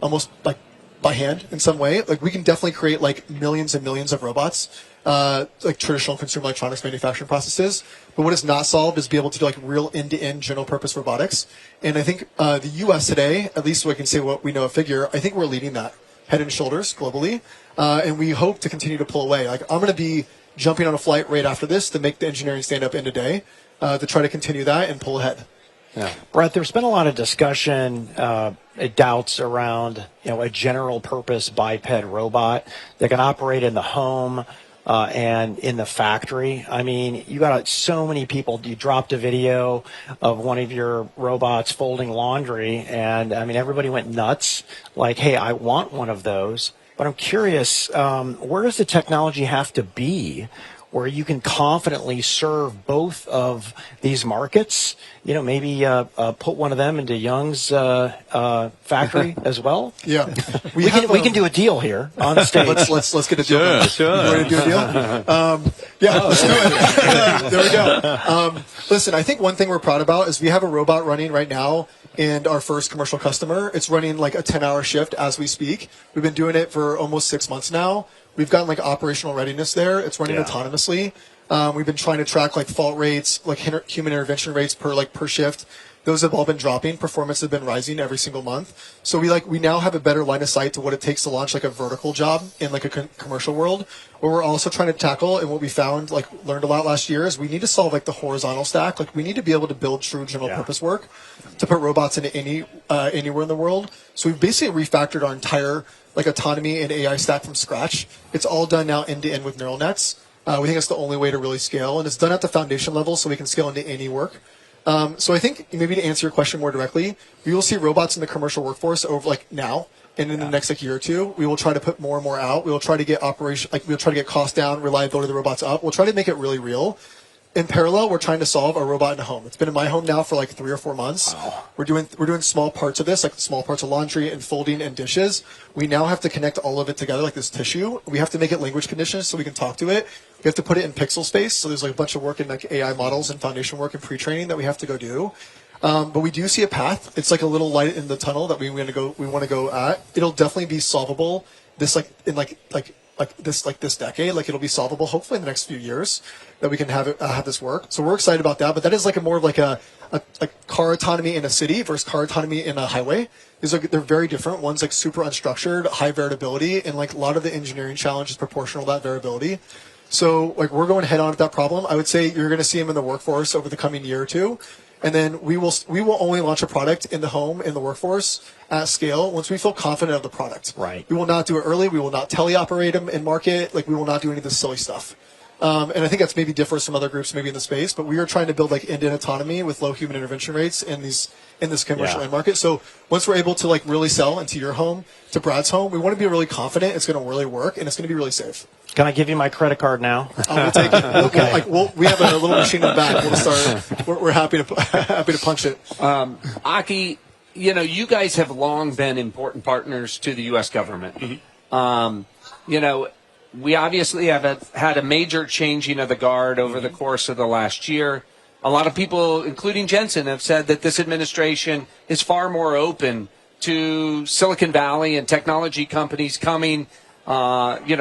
almost like by hand in some way. Like we can definitely create like millions and millions of robots, like traditional consumer electronics manufacturing processes. But what is not solved is be able to do like real end-to-end general purpose robotics. And I think the U.S. today, at least we can say what we know of Figure, I think we're leading that head and shoulders globally. And we hope to continue to pull away. Like I'm going to be jumping on a flight right after this to make the engineering stand up in today to try to continue that and pull ahead. Yeah. Brett, there's been a lot of discussion, doubts around, a general purpose biped robot that can operate in the home and in the factory. I mean, you got so many people. You dropped a video of one of your robots folding laundry, and I mean, everybody went nuts. Like, hey, I want one of those. But I'm curious, where does the technology have to be where you can confidently serve both of these markets? Maybe put one of them into Young's factory as well. Yeah, we can do a deal here on stage. let's get a deal. Sure. You want to do a deal? Yeah, let's do it. There we go. Listen, I think one thing we're proud about is we have a robot running right now. And our first commercial customer, it's running like a 10-hour shift as we speak. We've been doing it for almost 6 months now. We've gotten like operational readiness there. It's running autonomously. We've been trying to track like fault rates, like human intervention rates per shift. Those have all been dropping. Performance has been rising every single month. So we now have a better line of sight to what it takes to launch like a vertical job in like a commercial world. What we're also trying to tackle, and what we found, like learned a lot last year, is we need to solve like the horizontal stack. Like we need to be able to build true general purpose work to put robots into anywhere in the world. So we've basically refactored our entire like autonomy and AI stack from scratch. It's all done now end to end with neural nets. We think it's the only way to really scale, and it's done at the foundation level, so we can scale into any work. So I think maybe to answer your question more directly, we will see robots in the commercial workforce over like now, and in the next like year or two, we will try to put more and more out. We will try to get we'll try to get costs down, reliability of the robots up. We'll try to make it really real. In parallel, we're trying to solve a robot in a home. It's been in my home now for like 3 or 4 months. Wow. We're doing small parts of this, like small parts of laundry and folding and dishes. We now have to connect all of it together like this tissue. We have to make it language conditioned so we can talk to it. We have to put it in pixel space. So there's like a bunch of work in like AI models and foundation work and pre-training that we have to go do. But we do see a path. It's like a little light in the tunnel that we want to go at. It'll definitely be solvable. This this decade, like it'll be solvable hopefully in the next few years that we can have this work. So we're excited about that. But that is like more of like a car autonomy in a city versus car autonomy in a highway. They're very different. One's like super unstructured, high variability, and like a lot of the engineering challenge is proportional to that variability. So like we're going head on at that problem. I would say you're going to see them in the workforce over the coming year or two. And then we will only launch a product in the home, in the workforce, at scale once we feel confident of the product. Right. We will not do it early. We will not teleoperate them in market. Like we will not do any of this silly stuff. And I think that's maybe differs from other groups maybe in the space. But we are trying to build like end-to-end autonomy with low human intervention rates in this commercial end market. So once we're able to like really sell into your home, to Brad's home, we want to be really confident it's going to really work and it's going to be really safe. Can I give you my credit card now? We'll take it. Okay. We have a little machine in the back. We'll start. We're happy to punch it. Aki, you guys have long been important partners to the U.S. government. Mm-hmm. We obviously have had a major changing of the guard over the course of the last year. A lot of people, including Jensen, have said that this administration is far more open to Silicon Valley and technology companies coming,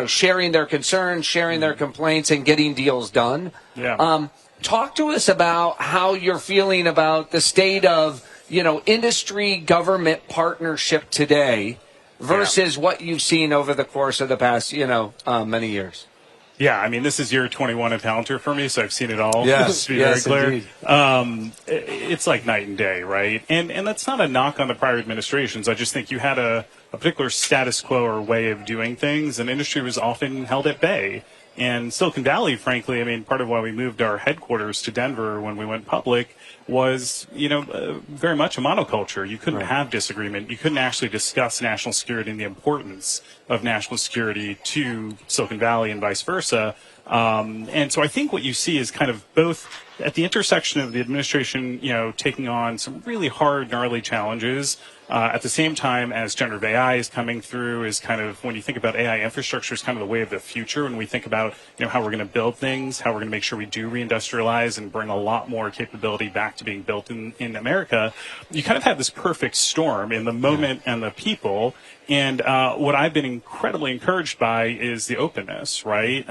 sharing their concerns, sharing their complaints, and getting deals done. Yeah. Talk to us about how you're feeling about the state of, industry-government partnership today versus what you've seen over the course of the past, many years. Yeah, I mean, this is year 21 at Palantir for me, so I've seen it all. Yes, to be very clear. Indeed. It's like night and day, right? And that's not a knock on the prior administrations. I just think you had a particular status quo or way of doing things, and industry was often held at bay. And Silicon Valley, frankly, I mean, part of why we moved our headquarters to Denver when we went public was, very much a monoculture. You couldn't have disagreement. You couldn't actually discuss national security and the importance of national security to Silicon Valley and vice versa. And so I think what you see is kind of both at the intersection of the administration, taking on some really hard, gnarly challenges, At the same time as generative AI is coming through, is kind of, when you think about AI infrastructure, is kind of the way of the future. When we think about, how we're going to build things, how we're going to make sure we do reindustrialize and bring a lot more capability back to being built in America, you kind of have this perfect storm in the moment and the people. And what I've been incredibly encouraged by is the openness, right?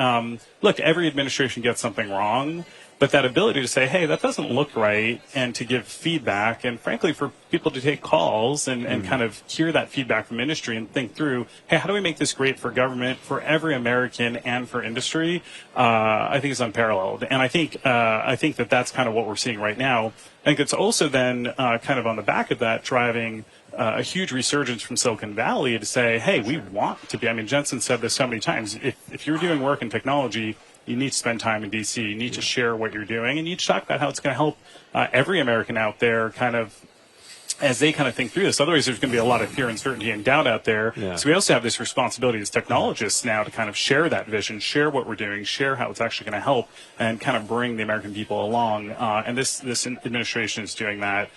Look, every administration gets something wrong, but that ability to say, hey, that doesn't look right, and to give feedback, and frankly, for people to take calls and kind of hear that feedback from industry and think through, hey, how do we make this great for government, for every American, and for industry, I think is unparalleled. And I think that that's kind of what we're seeing right now. I think it's also then kind of on the back of that driving a huge resurgence from Silicon Valley to say, hey, we want to be, Jensen said this so many times, if you're doing work in technology, you need to spend time in DC. You need to share what you're doing, and you need to talk about how it's going to help every American out there kind of as they kind of think through this. Otherwise, there's going to be a lot of fear, uncertainty, and doubt out there. Yeah. So we also have this responsibility as technologists now to kind of share that vision, share what we're doing, share how it's actually going to help, and kind of bring the American people along. And this administration is doing that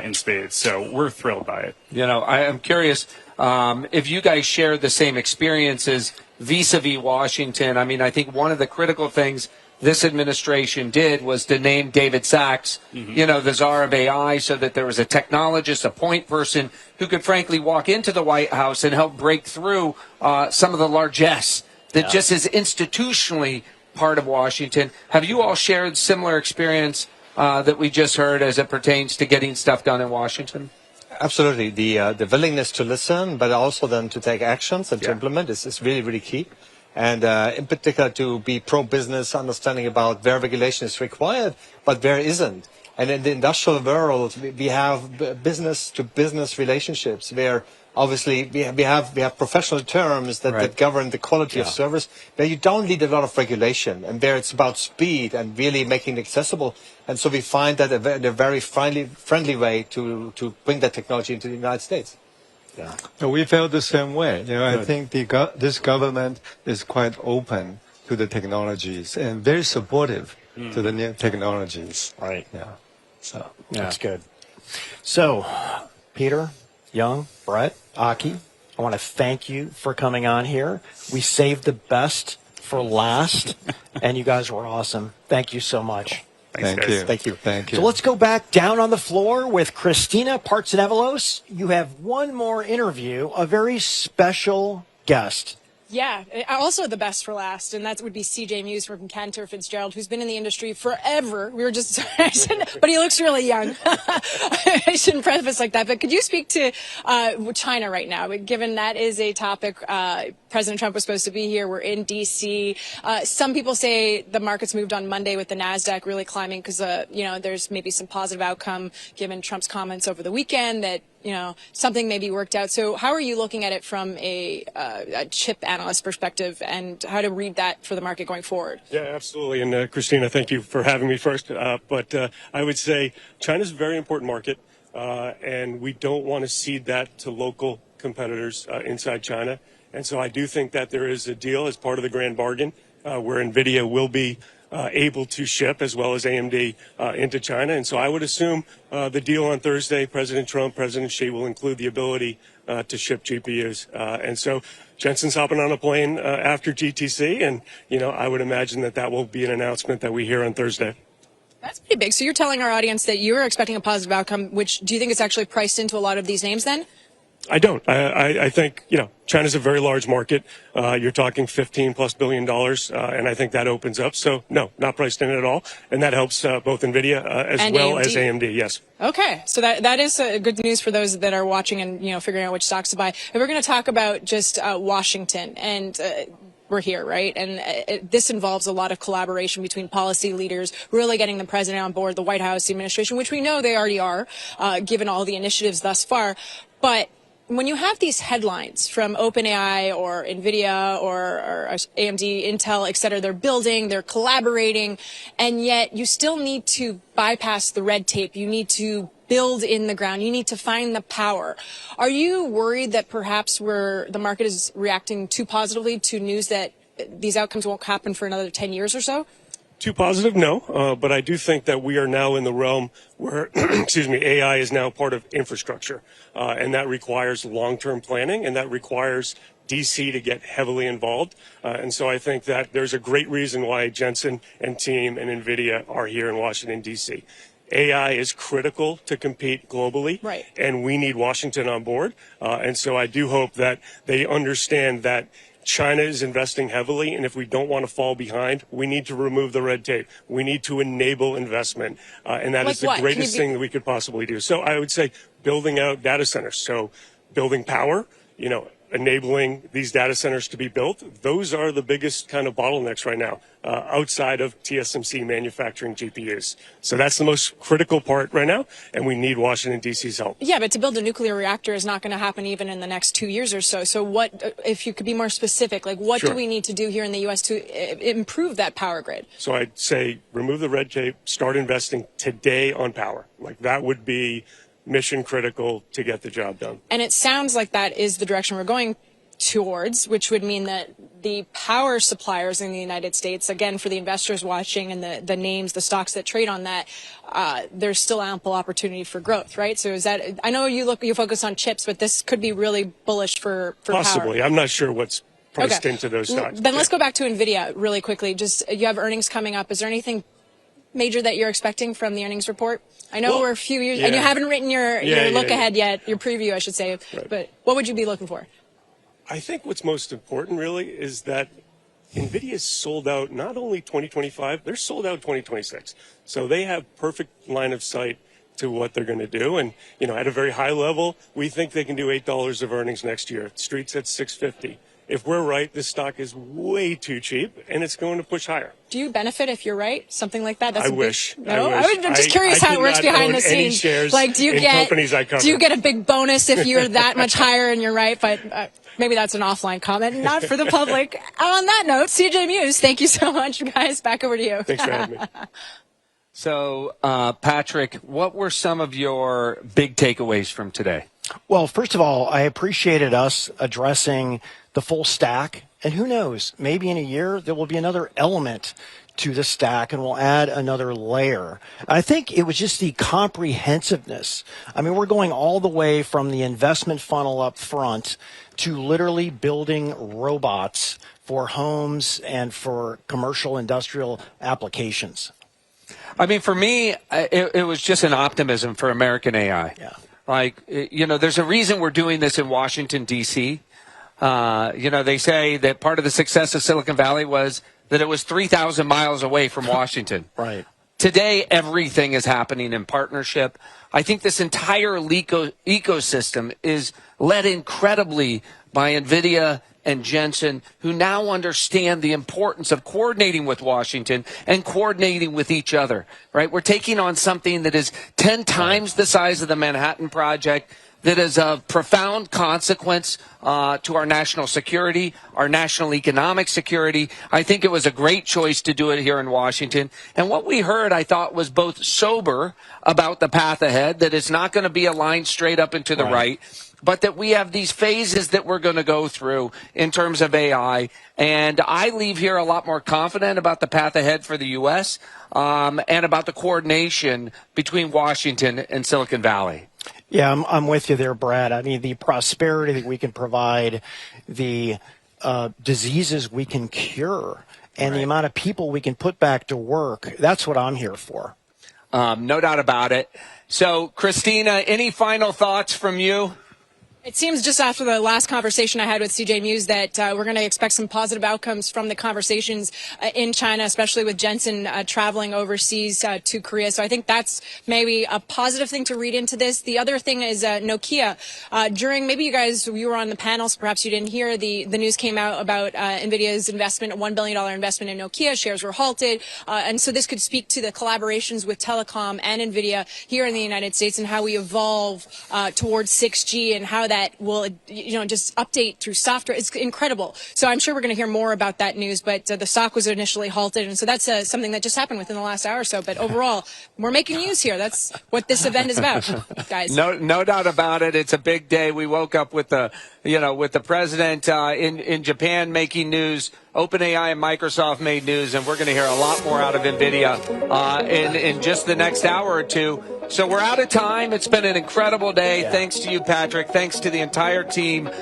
in spades. So we're thrilled by it. I am curious if you guys share the same experiences vis-a-vis Washington. I think one of the critical things this administration did was to name David Sachs, the czar of AI, so that there was a technologist, a point person who could frankly walk into the White House and help break through some of the largesse that just is institutionally part of Washington. Have you all shared similar experience that we just heard as it pertains to getting stuff done in Washington? Absolutely. The willingness to listen, but also then to take actions and to implement is really, really key. And in particular, to be pro-business, understanding about where regulation is required, but where isn't. And in the industrial world, we have business-to-business relationships where obviously we have professional terms that govern the quality of service, where you don't need a lot of regulation, and there it's about speed and really making it accessible. And so we find that a very friendly way to bring that technology into the United States. Yeah. So we felt the same way. I think this government is quite open to the technologies and very supportive to the new technologies. Right. Yeah. So that's good. So, Peter, Young, Brett, Aki, I want to thank you for coming on here. We saved the best for last, and you guys were awesome. Thank you so much. Thank you. So let's go back down on the floor with Christina Partsenevelos. You have one more interview, a very special guest. Yeah, also the best for last, and that would be CJ Muse from Cantor Fitzgerald, who's been in the industry forever. We were just, but he looks really young. I shouldn't preface like that, but could you speak to China right now, given that is a topic? President Trump was supposed to be here. We're in D.C. Some people say the market's moved on Monday with the NASDAQ really climbing because, there's maybe some positive outcome given Trump's comments over the weekend that, something may be worked out. So how are you looking at it from a chip analyst perspective, and how to read that for the market going forward? Yeah, absolutely. And Christina, thank you for having me first. But I would say China's a very important market, and we don't want to cede that to local competitors inside China. And so I do think that there is a deal as part of the grand bargain where Nvidia will be able to ship, as well as AMD, into China. And so I would assume the deal on Thursday, President Trump, President Xi will include the ability to ship GPUs. And so Jensen's hopping on a plane after GTC, and, I would imagine that will be an announcement that we hear on Thursday. That's pretty big. So you're telling our audience that you're expecting a positive outcome, which do you think is actually priced into a lot of these names then? I don't. I think, China's a very large market. You're talking $15+ billion, and I think that opens up. So, no, not priced in it at all. And that helps both NVIDIA as and well AMD. As AMD, yes. Okay. So that is good news for those that are watching and, figuring out which stocks to buy. And we're going to talk about just Washington and we're here, right? And this involves a lot of collaboration between policy leaders, really getting the president on board, the White House, the administration, which we know they already are, given all the initiatives thus far. But when you have these headlines from OpenAI or Nvidia or AMD, Intel, et cetera, they're building, they're collaborating, and yet you still need to bypass the red tape. You need to build in the ground. You need to find the power. Are you worried that perhaps the market is reacting too positively to news that these outcomes won't happen for another 10 years or so? Too positive? No. But I do think that we are now in the realm where, excuse me, AI is now part of infrastructure. And that requires long-term planning, and that requires DC to get heavily involved. And so I think that there's a great reason why Jensen and team and Nvidia are here in Washington, DC. AI is critical to compete globally, right, and we need Washington on board. And so I do hope that they understand that China is investing heavily, and if we don't want to fall behind, we need to remove the red tape. We need to enable investment, and that is the greatest thing that we could possibly do. So I would say building out data centers, so building power, enabling these data centers to be built. Those are the biggest kind of bottlenecks right now, outside of TSMC manufacturing GPUs. So that's the most critical part right now, and we need Washington, D.C.'s help. Yeah, but to build a nuclear reactor is not going to happen even in the next 2 years or so. So what, if you could be more specific, like what do we need to do here in the U.S. to improve that power grid? So I'd say remove the red tape, start investing today on power. Like that would be mission critical to get the job done. And it sounds like that is the direction we're going towards, which would mean that the power suppliers in the United States, again, for the investors watching and the names, the stocks that trade on that, there's still ample opportunity for growth, right? So is that, I know you focus on chips, but this could be really bullish for possibly. Power. I'm not sure what's priced into those stocks. Then let's go back to Nvidia really quickly. Just, you have earnings coming up. Is there anything major that you're expecting from the earnings report? I know we're a few years, and you haven't written your look ahead yet, your preview, I should say, but what would you be looking for? I think what's most important really is that Nvidia is sold out not only 2025, they're sold out 2026. So they have perfect line of sight to what they're going to do. And, at a very high level, we think they can do $8 of earnings next year. Street's at $6.50. If we're right, this stock is way too cheap, and it's going to push higher. Do you benefit if you're right? Something like that? I wish. No, I'm just curious how it works behind the scenes. Like, do you get a big bonus if you're that much higher and you're right? But maybe that's an offline comment, not for the public. On that note, CJ Muse, thank you so much, guys. Back over to you. Thanks for having me. So, Patrick, what were some of your big takeaways from today? Well, first of all, I appreciated us addressing the full stack. And who knows, maybe in a year there will be another element to the stack and we'll add another layer. I think it was just the comprehensiveness. I mean, we're going all the way from the investment funnel up front to literally building robots for homes and for commercial industrial applications. I mean, for me, it was just an optimism for American AI. Yeah. Like, there's a reason we're doing this in Washington, D.C. They say that part of the success of Silicon Valley was that it was 3,000 miles away from Washington. Right. Today, everything is happening in partnership. I think this entire ecosystem is led incredibly by Nvidia and Jensen, who now understand the importance of coordinating with Washington and coordinating with each other, right? We're taking on something that is 10 times the size of the Manhattan Project, that is of profound consequence to our national security, our national economic security. I think it was a great choice to do it here in Washington. And what we heard, I thought, was both sober about the path ahead, that it's not going to be a line straight up and to the right, but that we have these phases that we're going to go through in terms of AI. And I leave here a lot more confident about the path ahead for the U.S. And about the coordination between Washington and Silicon Valley. Yeah, I'm with you there, Brad. I mean, the prosperity that we can provide, the diseases we can cure, and the amount of people we can put back to work, that's what I'm here for. No doubt about it. So, Christina, any final thoughts from you? It seems just after the last conversation I had with CJ Muse that we're going to expect some positive outcomes from the conversations in China, especially with Jensen traveling overseas to Korea. So I think that's maybe a positive thing to read into this. The other thing is Nokia. Maybe you were on the panel, so perhaps you didn't hear, the news came out about NVIDIA's investment, a $1 billion investment in Nokia. Shares were halted. And so this could speak to the collaborations with telecom and NVIDIA here in the United States and how we evolve towards 6G and how that will, just update through software. It's incredible. So I'm sure we're going to hear more about that news, but the stock was initially halted. And so that's something that just happened within the last hour or so. But overall, we're making news here. That's what this event is about, guys. No doubt about it. It's a big day. We woke up with the president in Japan making news OpenAI and Microsoft made news, and we're going to hear a lot more out of Nvidia in just the next hour or two. So we're out of time. It's been an incredible day. Yeah. Thanks to you, Patrick. Thanks to the entire team here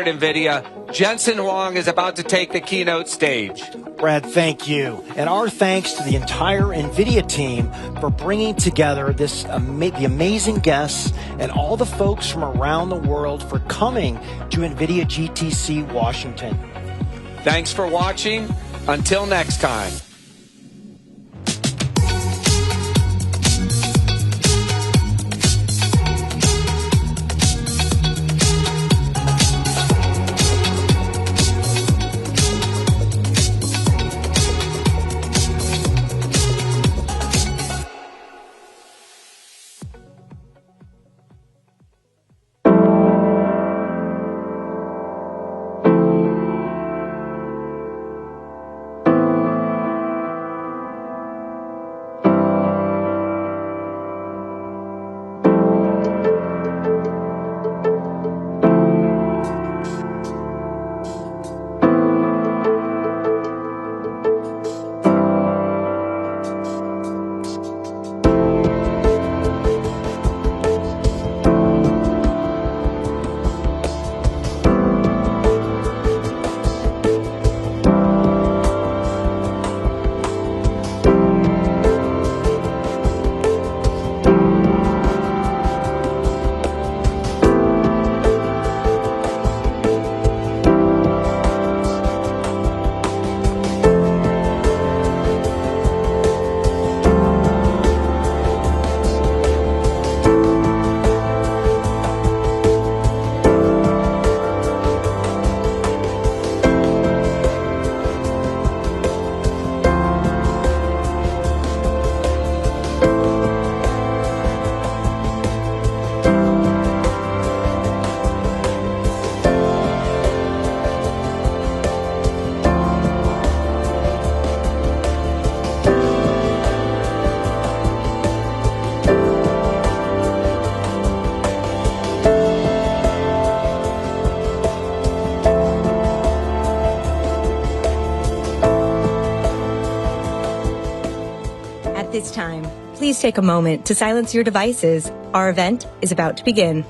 at Nvidia. Jensen Huang is about to take the keynote stage. Brad, thank you. And our thanks to the entire NVIDIA team for bringing together the amazing guests and all the folks from around the world for coming to NVIDIA GTC Washington. Thanks for watching. Until next time. This time, please take a moment to silence your devices. Our event is about to begin.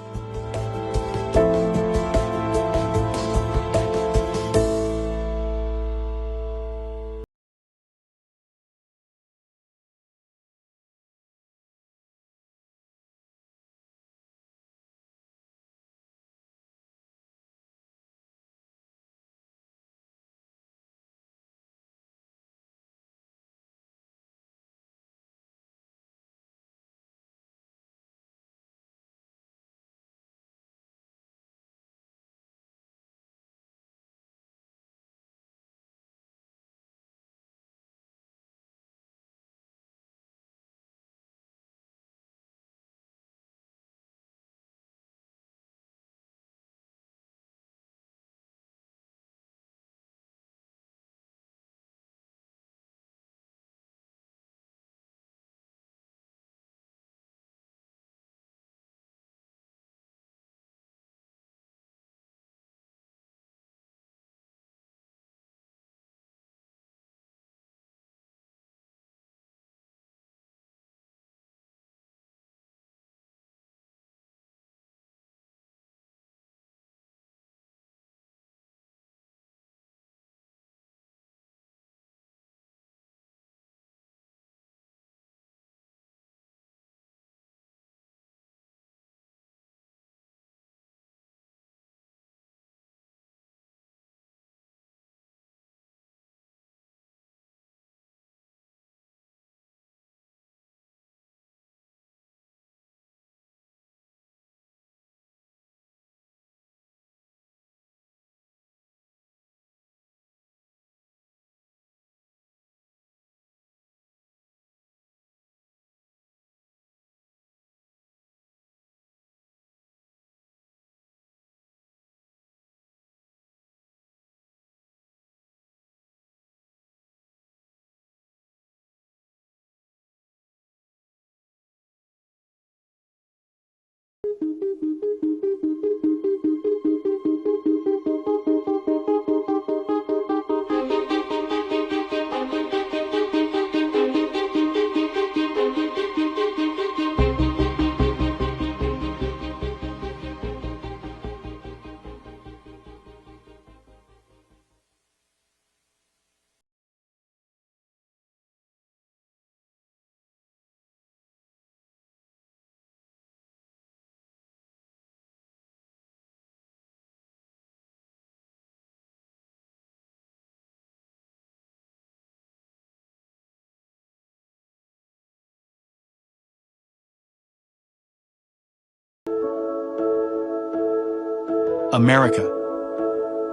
America,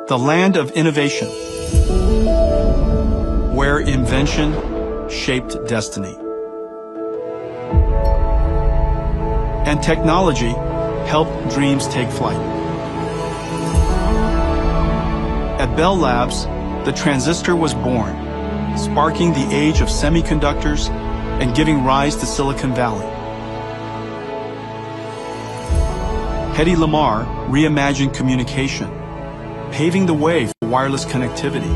the land of innovation, where invention shaped destiny, and technology helped dreams take flight. At Bell Labs, the transistor was born, sparking the age of semiconductors and giving rise to Silicon Valley. Hedy Lamarr reimagined communication, paving the way for wireless connectivity.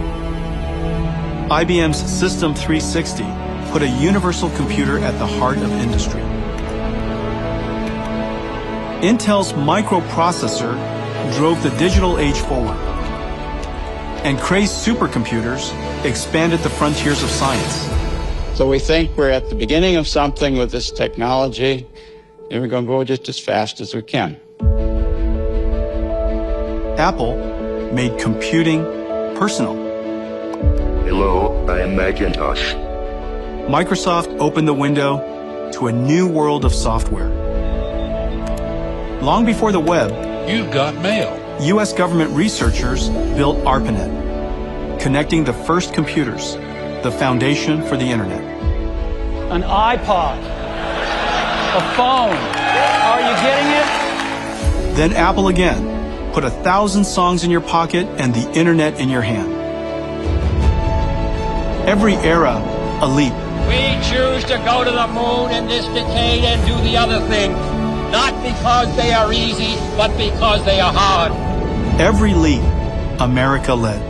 IBM's System 360 put a universal computer at the heart of industry. Intel's microprocessor drove the digital age forward. And Cray's supercomputers expanded the frontiers of science. So we think we're at the beginning of something with this technology, and we're going to go just as fast as we can. Apple made computing personal. Hello, I am Macintosh. Microsoft opened the window to a new world of software. Long before the web, you've got mail. U.S. government researchers built ARPANET, connecting the first computers, the foundation for the internet. An iPod, a phone. Are you getting it? Then Apple again, put 1,000 songs in your pocket and the internet in your hand. Every era, a leap. We choose to go to the moon in this decade and do the other thing, not because they are easy, but because they are hard. Every leap, America led.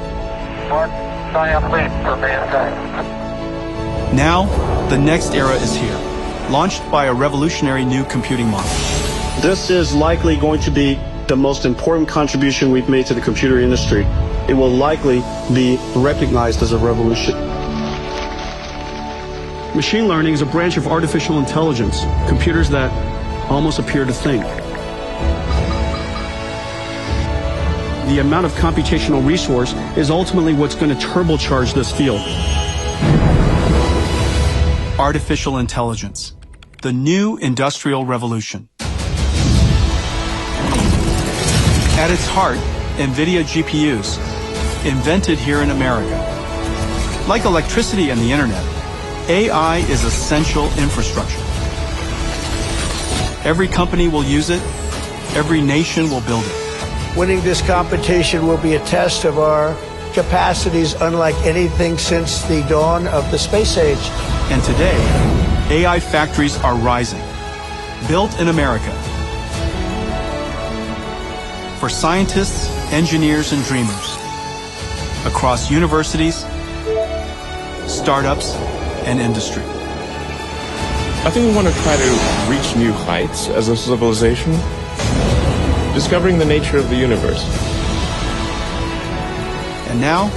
One giant leap for mankind. Now, the next era is here, launched by a revolutionary new computing model. This is likely going to be the most important contribution we've made to the computer industry. It will likely be recognized as a revolution. Machine learning is a branch of artificial intelligence, computers that almost appear to think. The amount of computational resource is ultimately what's going to turbocharge this field. Artificial intelligence, the new industrial revolution. At its heart, Nvidia GPUs, invented here in America. Like electricity and the internet, AI is essential infrastructure. Every company will use it, every nation will build it. Winning this competition will be a test of our capacities unlike anything since the dawn of the space age. And today, AI factories are rising, built in America. For scientists, engineers, and dreamers, across universities, startups, and industry. I think we want to try to reach new heights as a civilization, discovering the nature of the universe. And now,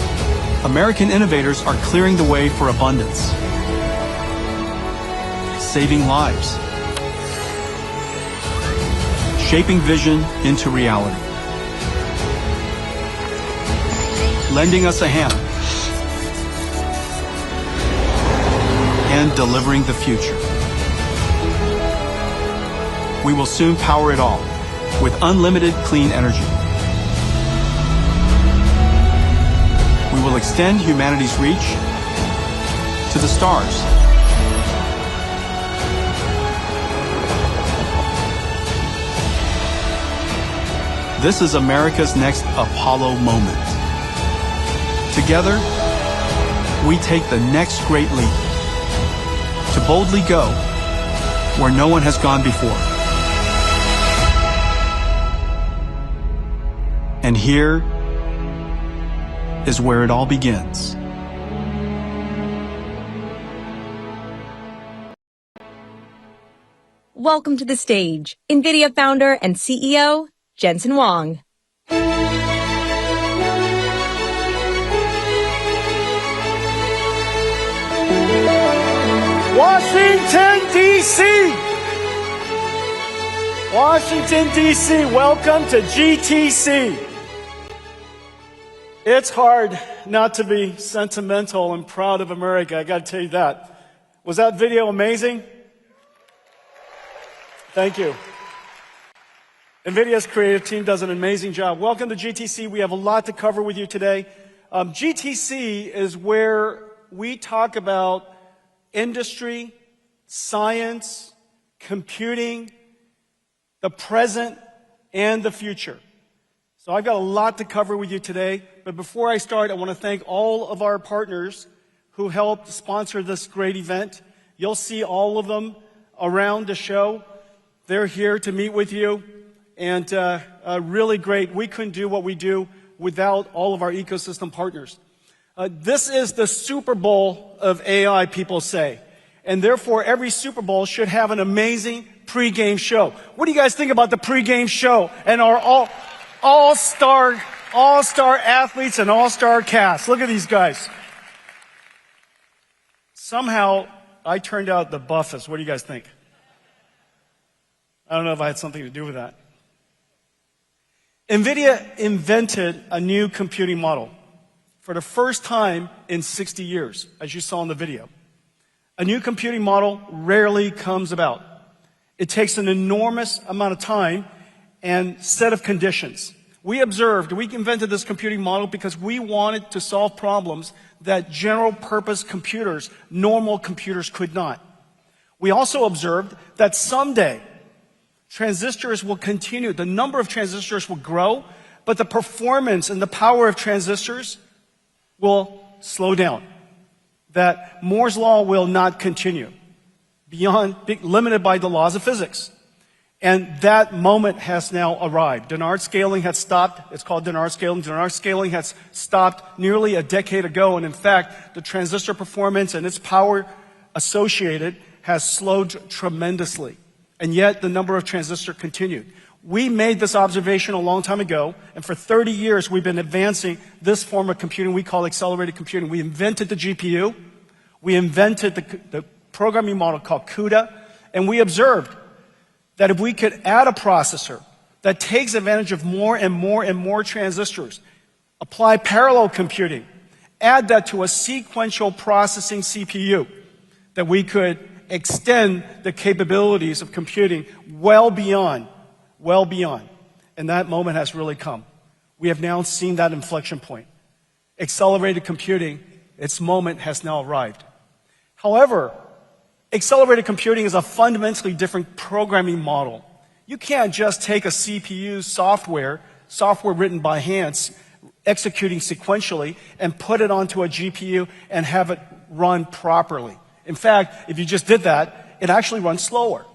American innovators are clearing the way for abundance, saving lives, shaping vision into reality, lending us a hand, and delivering the future. We will soon power it all with unlimited clean energy. We will extend humanity's reach to the stars. This is America's next Apollo moment. Together, we take the next great leap to boldly go where no one has gone before. And here is where it all begins. Welcome to the stage, Nvidia founder and CEO, Jensen Huang. Washington, D.C. Washington, D.C., welcome to GTC. It's hard not to be sentimental and proud of America, I got to tell you that. Was that video amazing? Thank you. NVIDIA's creative team does an amazing job. Welcome to GTC. We have a lot to cover with you today. GTC is where we talk about industry, science, computing, the present, and the future. So I've got a lot to cover with you today. But before I start, I want to thank all of our partners who helped sponsor this great event. You'll see all of them around the show. They're here to meet with you. And really great. We couldn't do what we do without all of our ecosystem partners. This is the Super Bowl of AI, people say. And therefore, every Super Bowl should have an amazing pregame show. What do you guys think about the pregame show and our all-star athletes and all-star cast? Look at these guys. Somehow, I turned out the buffest. What do you guys think? I don't know if I had something to do with that. NVIDIA invented a new computing model for the first time in 60 years, as you saw in the video. A new computing model rarely comes about. It takes an enormous amount of time and set of conditions. We invented this computing model because we wanted to solve problems that general purpose computers, normal computers, could not. We also observed that someday transistors will continue. The number of transistors will grow, but the performance and the power of transistors will slow down. That Moore's law will not continue limited by the laws of physics. And that moment has now arrived. Dennard scaling has stopped. It's called Dennard scaling. Dennard scaling has stopped nearly a decade ago. And in fact, the transistor performance and its power associated has slowed tremendously. And yet the number of transistors continued. We made this observation a long time ago, and for 30 years we've been advancing this form of computing we call accelerated computing. We invented the GPU, we invented the programming model called CUDA, and we observed that if we could add a processor that takes advantage of more and more and more transistors, apply parallel computing, add that to a sequential processing CPU, that we could extend the capabilities of computing well beyond. And that moment has really come. We have now seen that inflection point. Accelerated computing, its moment has now arrived. However, accelerated computing is a fundamentally different programming model. You can't just take a CPU software written by hand, executing sequentially, and put it onto a GPU and have it run properly. In fact, if you just did that, it actually runs slower.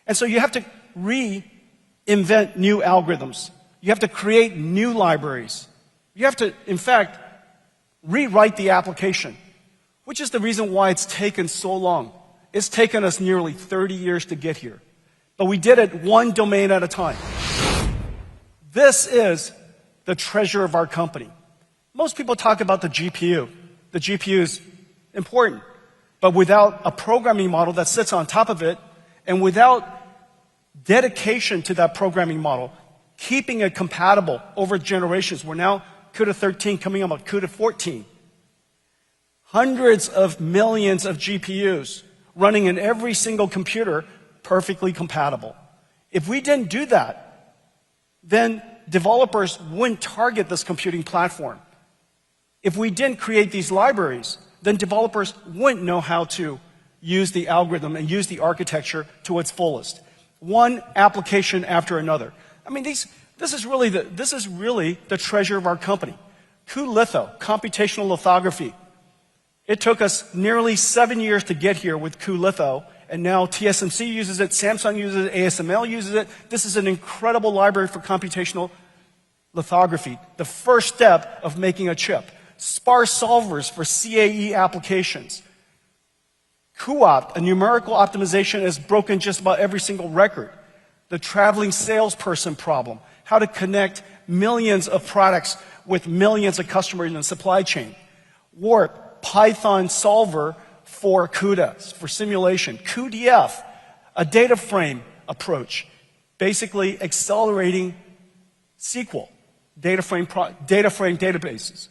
And so you have to reinvent new algorithms. You have to create new libraries. You have to, in fact, rewrite the application, which is the reason why it's taken so long. It's taken us nearly 30 years to get here. But we did it one domain at a time. This is the treasure of our company. Most people talk about the GPU. The GPU is important. But without a programming model that sits on top of it, and without dedication to that programming model, keeping it compatible over generations, we're now CUDA 13 coming up on CUDA 14. Hundreds of millions of GPUs running in every single computer, perfectly compatible. If we didn't do that, then developers wouldn't target this computing platform. If we didn't create these libraries, then developers wouldn't know how to use the algorithm and use the architecture to its fullest. One application after another. I mean, this is really the treasure of our company. cuLitho, computational lithography. It took us nearly 7 years to get here with cuLitho, and now TSMC uses it, Samsung uses it, ASML uses it. This is an incredible library for computational lithography, the first step of making a chip. Sparse solvers for CAE applications. cuOpt, a numerical optimization, has broken just about every single record. The traveling salesperson problem, how to connect millions of products with millions of customers in the supply chain. Warp, Python solver for CUDA, for simulation. cuDF, a data frame approach, basically accelerating SQL, data frame databases.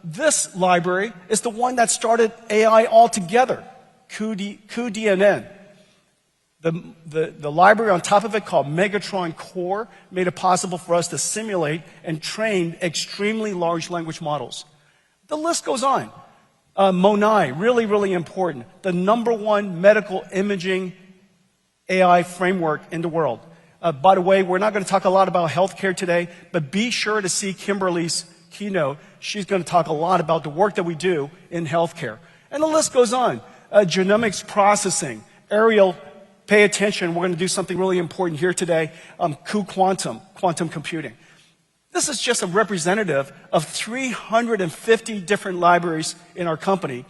This library is the one that started AI altogether, cuDNN. The library on top of it called Megatron Core made it possible for us to simulate and train extremely large language models. The list goes on. Monai, really, really important. The #1 medical imaging AI framework in the world. By the way, we're not going to talk a lot about healthcare today, but be sure to see Kimberly's keynote. She's going to talk a lot about the work that we do in healthcare. And the list goes on. Genomics processing. Ariel, pay attention. We're going to do something really important here today. Quantum computing. This is just a representative of 350 different libraries in our company.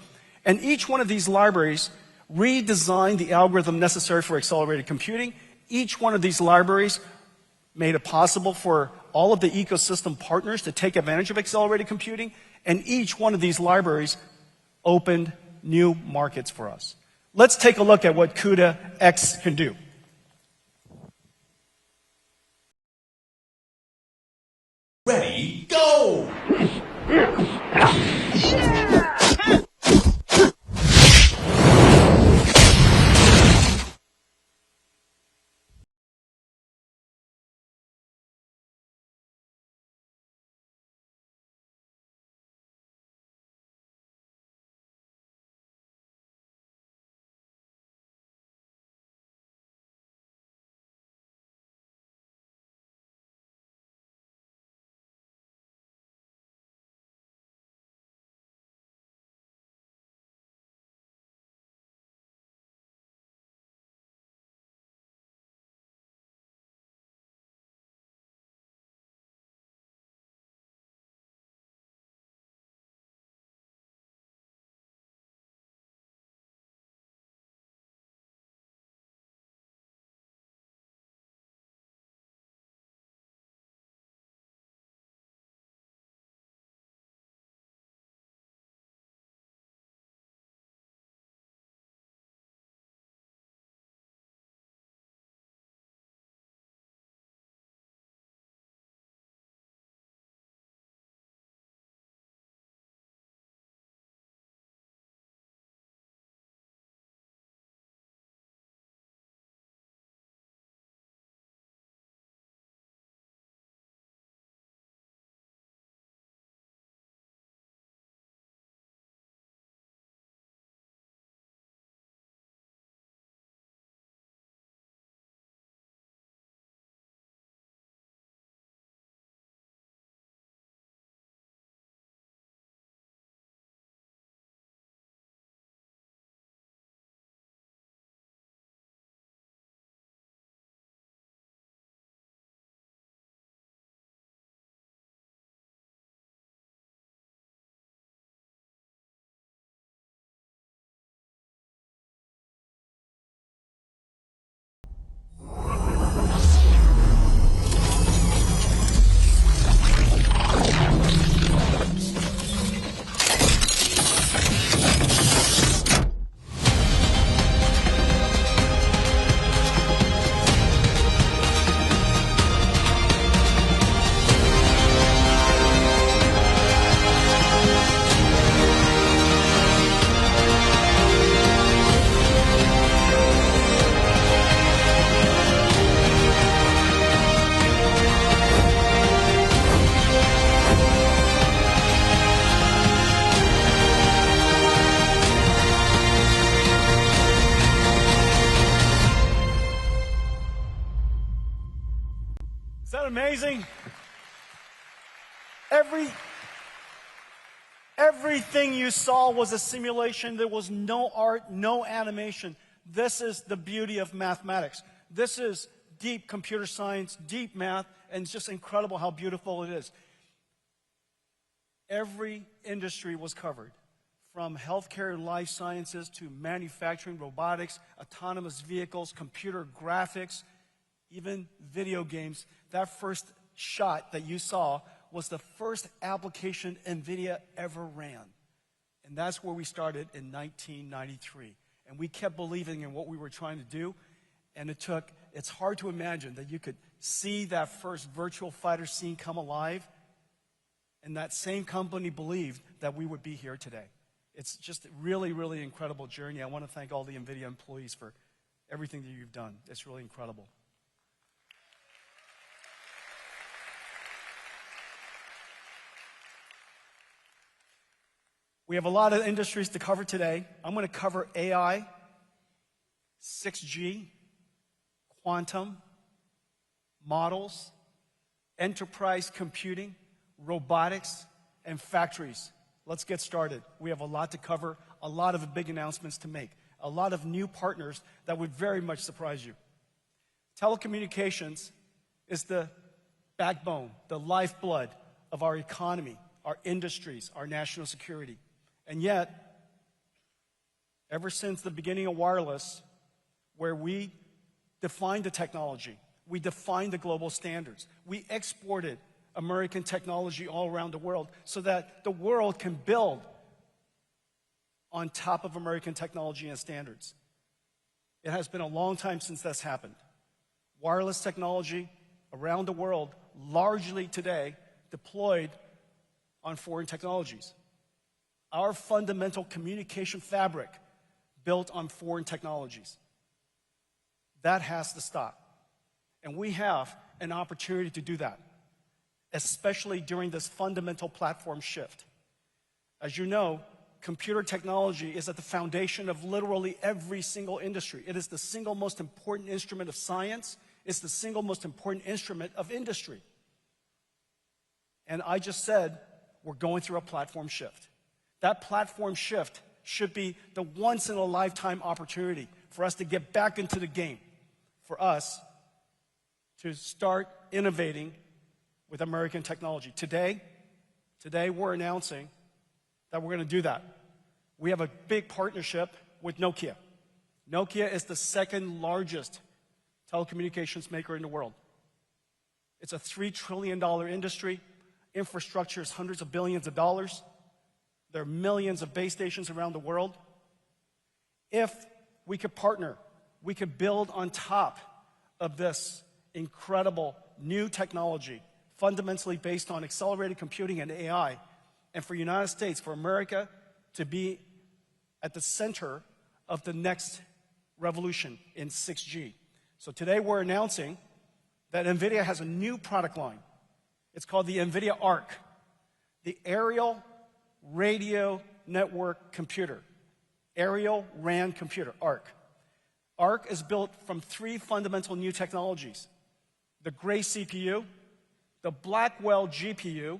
And each one of these libraries redesigned the algorithm necessary for accelerated computing. Each one of these libraries made it possible for all of the ecosystem partners to take advantage of accelerated computing. And each one of these libraries opened new markets for us. Let's take a look at what CUDA X can do. Ready, go! Is that amazing? Everything you saw was a simulation. There was no art, no animation. This is the beauty of mathematics. This is deep computer science, deep math, and it's just incredible how beautiful it is. Every industry was covered, from healthcare and life sciences to manufacturing, robotics, autonomous vehicles, computer graphics, even video games. That first shot that you saw was the first application Nvidia ever ran. And that's where we started in 1993. And we kept believing in what we were trying to do. And it's hard to imagine that you could see that first virtual fighter scene come alive. And that same company believed that we would be here today. It's just a really, really incredible journey. I want to thank all the Nvidia employees for everything that you've done. It's really incredible. We have a lot of industries to cover today. I'm going to cover AI, 6G, quantum, models, enterprise computing, robotics, and factories. Let's get started. We have a lot to cover, a lot of big announcements to make, a lot of new partners that would very much surprise you. Telecommunications is the backbone, the lifeblood of our economy, our industries, our national security. And yet, ever since the beginning of wireless, where we defined the technology, we defined the global standards, we exported American technology all around the world so that the world can build on top of American technology and standards. It has been a long time since that's happened. Wireless technology around the world, largely today, deployed on foreign technologies. Our fundamental communication fabric built on foreign technologies. That has to stop. And we have an opportunity to do that, especially during this fundamental platform shift. As you know, computer technology is at the foundation of literally every single industry. It is the single most important instrument of science. It's the single most important instrument of industry. And I just said, we're going through a platform shift. That platform shift should be the once-in-a-lifetime opportunity for us to get back into the game, for us to start innovating with American technology. Today we're announcing that we're going to do that. We have a big partnership with Nokia. Nokia is the second largest telecommunications maker in the world. It's a $3 trillion industry. Infrastructure is hundreds of billions of dollars. There are millions of base stations around the world. If we could partner, we could build on top of this incredible new technology, fundamentally based on accelerated computing and AI, and for the United States, for America to be at the center of the next revolution in 6G. So today we're announcing that Nvidia has a new product line. It's called the Nvidia ARC, the Aerial Radio Network Computer. Aerial RAN Computer, ARC. ARC is built from three fundamental new technologies: the Gray CPU, the Blackwell GPU,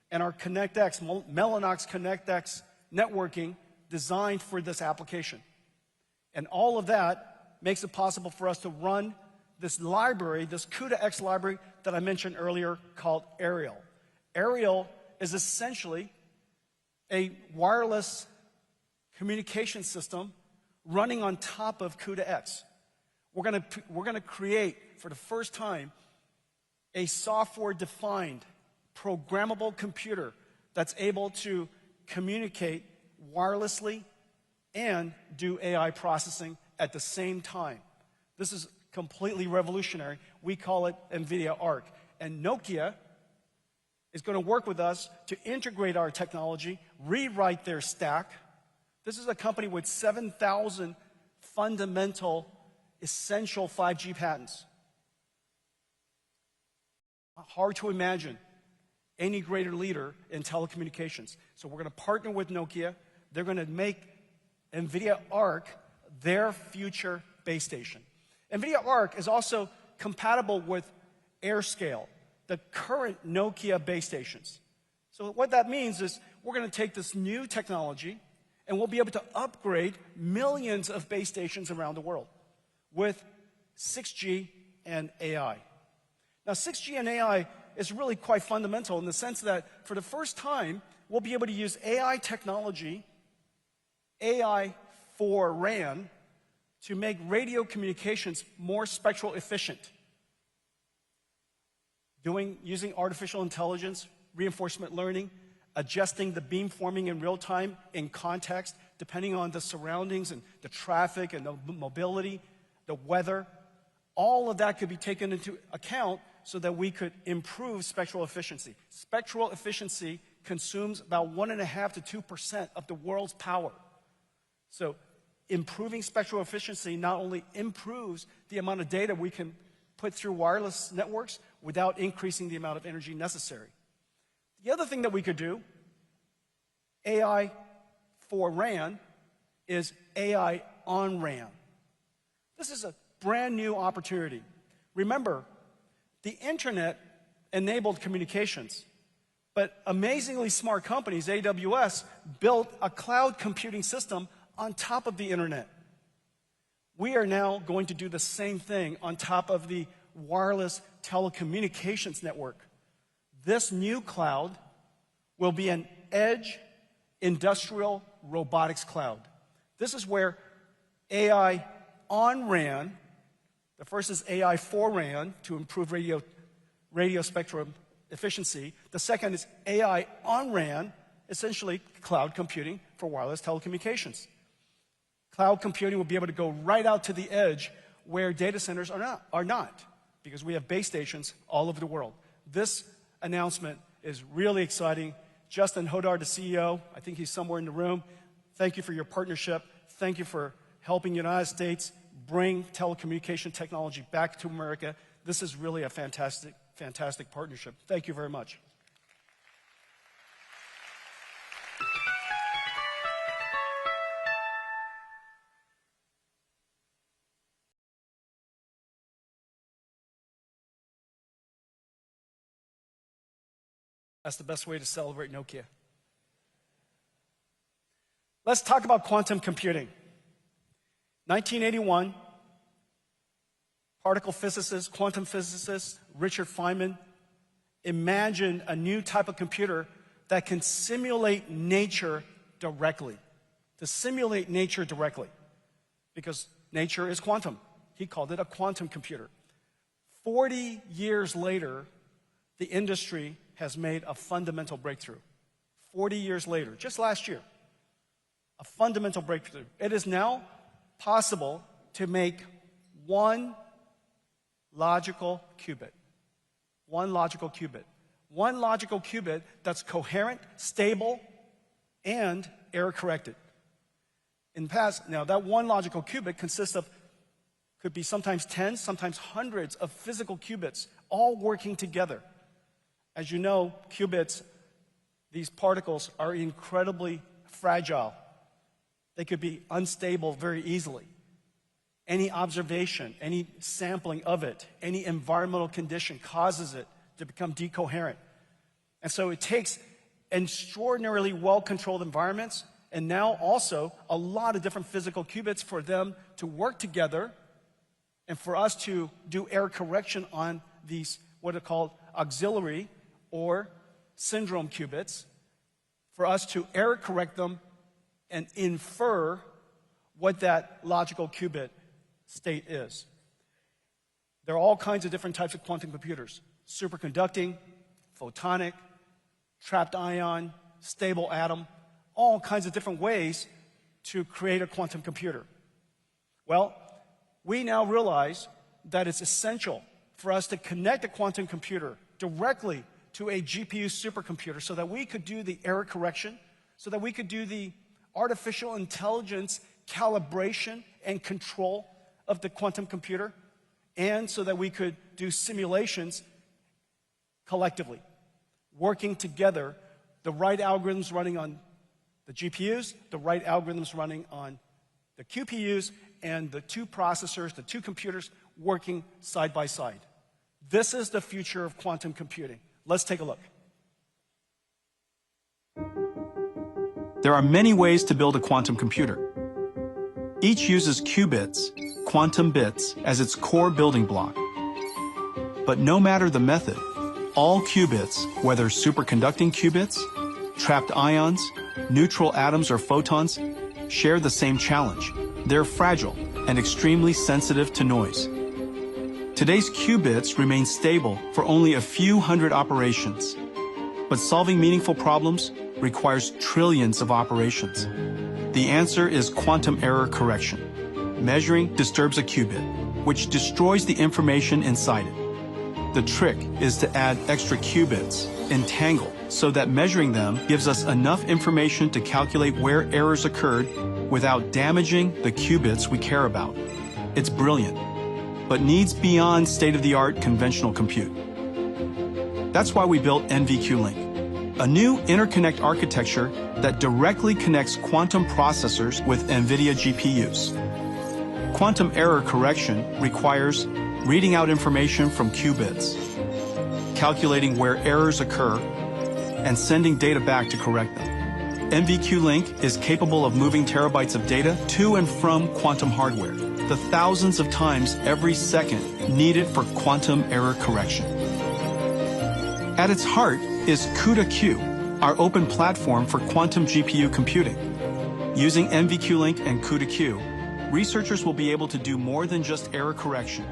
and our ConnectX, Mellanox ConnectX networking designed for this application. And all of that makes it possible for us to run this library, this CUDA-X library that I mentioned earlier called Aerial. Aerial is essentially a wireless communication system running on top of CUDA-X. We're going to create, for the first time, a software-defined, programmable computer that's able to communicate wirelessly and do AI processing at the same time. This is completely revolutionary. We call it Nvidia ARC. And Nokia is going to work with us to integrate our technology, rewrite their stack. This is a company with 7,000 fundamental, essential 5G patents. Hard to imagine any greater leader in telecommunications. So we're going to partner with Nokia. They're going to make Nvidia ARC their future base station. Nvidia ARC is also compatible with AirScale, the current Nokia base stations. So what that means is we're going to take this new technology and we'll be able to upgrade millions of base stations around the world with 6G and AI. Now, 6G and AI is really quite fundamental in the sense that for the first time, we'll be able to use AI technology, AI for RAN, to make radio communications more spectral efficient. Using artificial intelligence, reinforcement learning, adjusting the beamforming in real time in context, depending on the surroundings and the traffic and the mobility, the weather. All of that could be taken into account so that we could improve spectral efficiency. Spectral efficiency consumes about 1.5% to 2% of the world's power. So improving spectral efficiency not only improves the amount of data we can put through wireless networks without increasing the amount of energy necessary. The other thing that we could do, AI for RAN, is AI on RAN. This is a brand new opportunity. Remember, the internet enabled communications, but amazingly smart companies, AWS, built a cloud computing system on top of the internet. We are now going to do the same thing on top of the wireless telecommunications network. This new cloud will be an edge industrial robotics cloud. This is where AI on RAN, the first is AI for RAN to improve radio spectrum efficiency. The second is AI on RAN, essentially cloud computing for wireless telecommunications. Cloud computing will be able to go right out to the edge where data centers are not, because we have base stations all over the world. This announcement is really exciting. Justin Hodar, the CEO, I think he's somewhere in the room. Thank you for your partnership. Thank you for helping the United States bring telecommunication technology back to America. This is really a fantastic, fantastic partnership. Thank you very much. That's the best way to celebrate Nokia. Let's talk about quantum computing. 1981, particle physicist, quantum physicist Richard Feynman imagined a new type of computer that can simulate nature directly. To simulate nature directly. Because nature is quantum. He called it a quantum computer. 40 years later, the industry has made a fundamental breakthrough. 40 years later, just last year, a fundamental breakthrough. It is now possible to make one logical qubit. One logical qubit. One logical qubit that's coherent, stable, and error-corrected. In the past, now that one logical qubit consists of, could be sometimes tens, sometimes hundreds of physical qubits, all working together. As you know, qubits, these particles are incredibly fragile. They could be unstable very easily. Any observation, any sampling of it, any environmental condition causes it to become decoherent. And so it takes extraordinarily well-controlled environments and now also a lot of different physical qubits for them to work together and for us to do error correction on these, what are called auxiliary or syndrome qubits, for us to error correct them and infer what that logical qubit state is. There are all kinds of different types of quantum computers. Superconducting, photonic, trapped ion, stable atom, all kinds of different ways to create a quantum computer. Well, we now realize that it's essential for us to connect a quantum computer directly to a GPU supercomputer so that we could do the error correction, so that we could do the artificial intelligence calibration and control of the quantum computer, and so that we could do simulations collectively, working together, the right algorithms running on the GPUs, the right algorithms running on the QPUs, and the two processors, the two computers working side by side. This is the future of quantum computing. Let's take a look. There are many ways to build a quantum computer. Each uses qubits, quantum bits, as its core building block. But no matter the method, all qubits, whether superconducting qubits, trapped ions, neutral atoms, or photons, share the same challenge. They're fragile and extremely sensitive to noise. Today's qubits remain stable for only a few hundred operations. But solving meaningful problems requires trillions of operations. The answer is quantum error correction. Measuring disturbs a qubit, which destroys the information inside it. The trick is to add extra qubits entangled so that measuring them gives us enough information to calculate where errors occurred without damaging the qubits we care about. It's brilliant, but needs beyond state-of-the-art conventional compute. That's why we built NVQLink, a new interconnect architecture that directly connects quantum processors with Nvidia GPUs. Quantum error correction requires reading out information from qubits, calculating where errors occur, and sending data back to correct them. NVQLink is capable of moving terabytes of data to and from quantum hardware, the thousands of times every second needed for quantum error correction. At its heart is CUDA-Q, our open platform for quantum GPU computing. Using NVQLink and CUDA-Q, researchers will be able to do more than just error correction.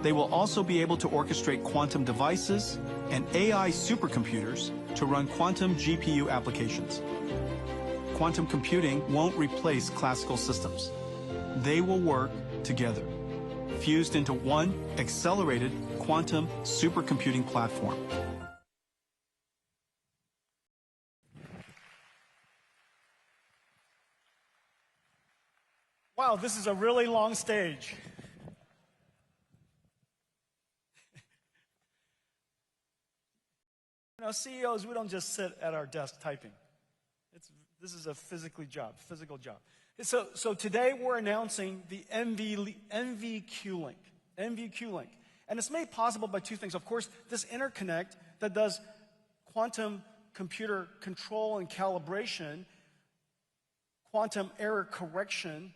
They will also be able to orchestrate quantum devices and AI supercomputers to run quantum GPU applications. Quantum computing won't replace classical systems. They will work together, fused into one accelerated quantum supercomputing platform. Wow, this is a really long stage. CEOs, we don't just sit at our desk typing. This is a physical job. So today we're announcing the NVQLink. And it's made possible by two things. Of course, this interconnect that does quantum computer control and calibration, quantum error correction,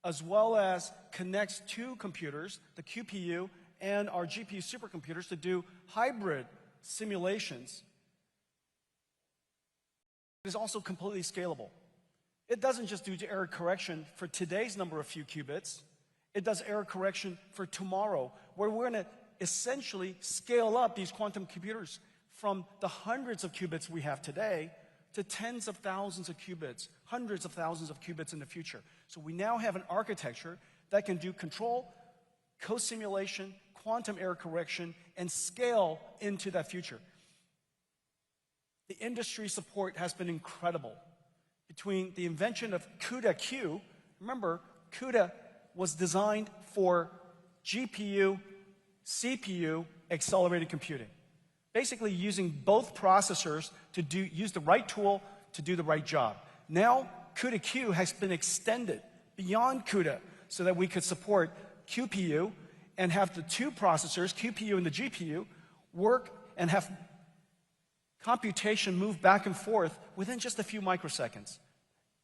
as well as connects two computers, the QPU and our GPU supercomputers, to do hybrid simulations. It is also completely scalable. It doesn't just do error correction for today's number of few qubits. It does error correction for tomorrow, where we're going to essentially scale up these quantum computers from the hundreds of qubits we have today to tens of thousands of qubits, hundreds of thousands of qubits in the future. So we now have an architecture that can do control, co-simulation, quantum error correction, and scale into that future. The industry support has been incredible. Between the invention of CUDA-Q, remember, CUDA was designed for GPU, CPU, accelerated computing. Basically using both processors to use the right tool to do the right job. Now, CUDA-Q has been extended beyond CUDA so that we could support QPU and have the two processors, QPU and the GPU, work and have computation move back and forth within just a few microseconds.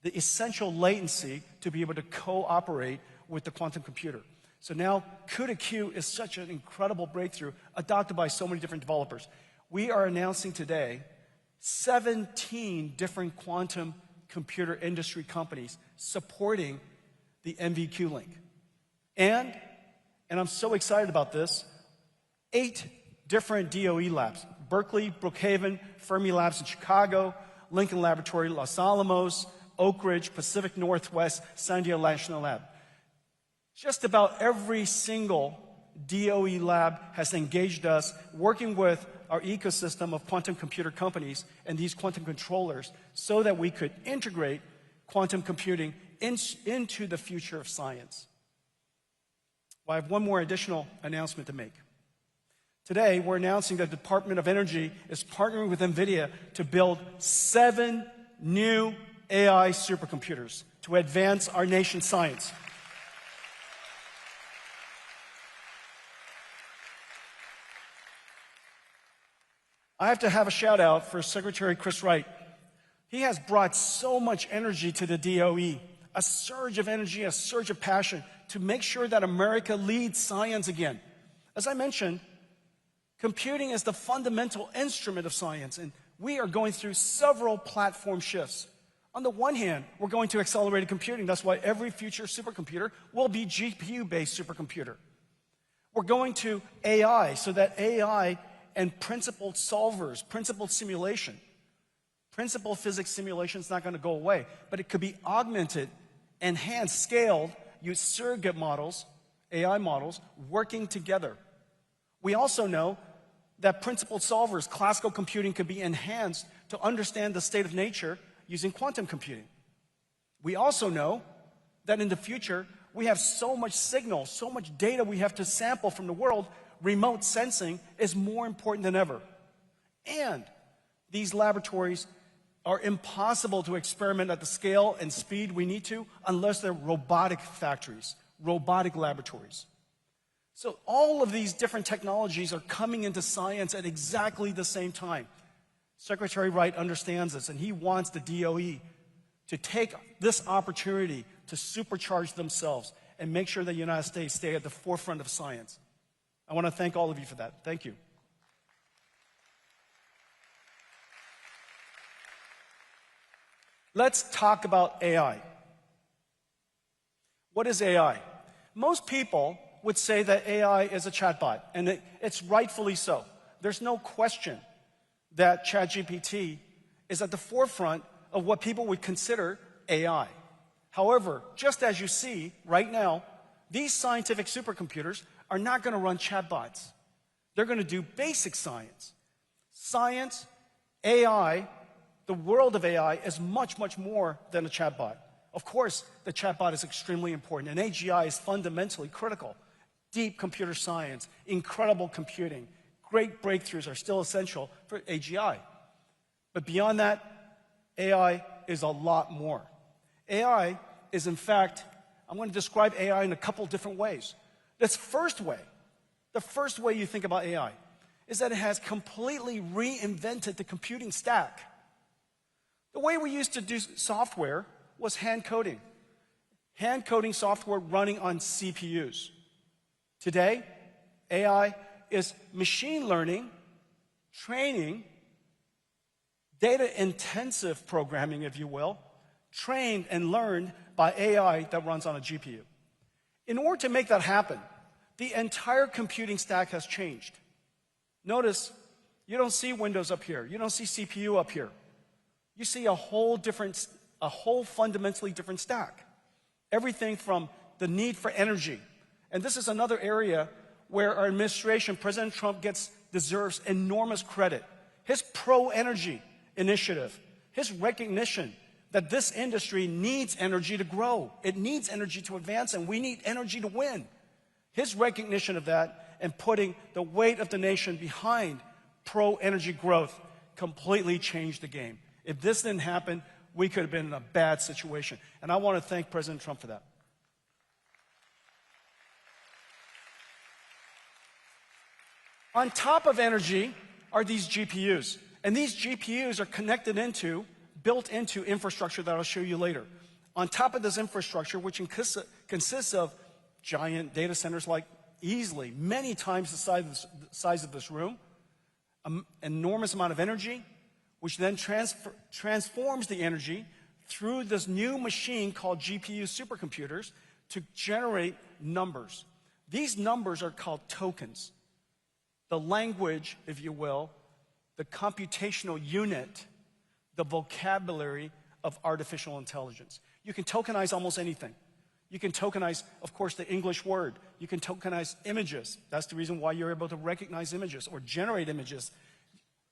The essential latency to be able to cooperate with the quantum computer. So now CUDA-Q is such an incredible breakthrough adopted by so many different developers. We are announcing today 17 different quantum computer industry companies supporting the NVQLink. And I'm so excited about this, 8 different DOE labs: Berkeley, Brookhaven, Fermi Labs in Chicago, Lincoln Laboratory, Los Alamos, Oak Ridge, Pacific Northwest, San Diego National Lab. Just about every single DOE lab has engaged us, working with our ecosystem of quantum computer companies and these quantum controllers so that we could integrate quantum computing into the future of science. Well, I have one more additional announcement to make. Today, we're announcing that the Department of Energy is partnering with Nvidia to build 7 new AI supercomputers to advance our nation's science. I have to have a shout out for Secretary Chris Wright. He has brought so much energy to the DOE, a surge of energy, a surge of passion to make sure that America leads science again. As I mentioned, computing is the fundamental instrument of science, and we are going through several platform shifts. On the one hand, we're going to accelerated computing. That's why every future supercomputer will be GPU-based supercomputer. We're going to AI, so that AI and principled solvers, principled simulation, principled physics simulation is not going to go away, but it could be augmented, enhanced, scaled, use surrogate models, AI models, working together. We also know that principal solvers, classical computing, could be enhanced to understand the state of nature using quantum computing. We also know that in the future, we have so much signal, so much data we have to sample from the world, remote sensing is more important than ever. And these laboratories are impossible to experiment at the scale and speed we need to unless they're robotic factories, robotic laboratories. So all of these different technologies are coming into science at exactly the same time. Secretary Wright understands this, and he wants the DOE to take this opportunity to supercharge themselves and make sure the United States stay at the forefront of science. I want to thank all of you for that. Thank you. Let's talk about AI. What is AI? Most people would say that AI is a chatbot, and it's rightfully so. There's no question that ChatGPT is at the forefront of what people would consider AI. However, just as you see right now, these scientific supercomputers are not going to run chatbots. They're going to do basic science. Science, AI, the world of AI is much, much more than a chatbot. Of course, the chatbot is extremely important, and AGI is fundamentally critical. Deep computer science, incredible computing, great breakthroughs are still essential for AGI. But beyond that, AI is a lot more. AI is, in fact, I'm going to describe AI in a couple different ways. The first way you think about AI is that it has completely reinvented the computing stack. The way we used to do software was hand coding. Hand coding software running on CPUs. Today, AI is machine learning, training, data-intensive programming, if you will, trained and learned by AI that runs on a GPU. In order to make that happen, the entire computing stack has changed. Notice, you don't see Windows up here. You don't see CPU up here. You see a whole fundamentally different stack. Everything from the need for energy. And this is another area where our administration, President Trump, deserves enormous credit. His pro-energy initiative, his recognition that this industry needs energy to grow. It needs energy to advance, and we need energy to win. His recognition of that and putting the weight of the nation behind pro-energy growth completely changed the game. If this didn't happen, we could have been in a bad situation. And I want to thank President Trump for that. On top of energy are these GPUs. And these GPUs are built into infrastructure that I'll show you later. On top of this infrastructure, which consists of giant data centers like easily many times the size of this room, an enormous amount of energy, which then transforms the energy through this new machine called GPU supercomputers to generate numbers. These numbers are called tokens. The language, if you will, the computational unit, the vocabulary of artificial intelligence. You can tokenize almost anything. You can tokenize, of course, the English word. You can tokenize images. That's the reason why you're able to recognize images or generate images.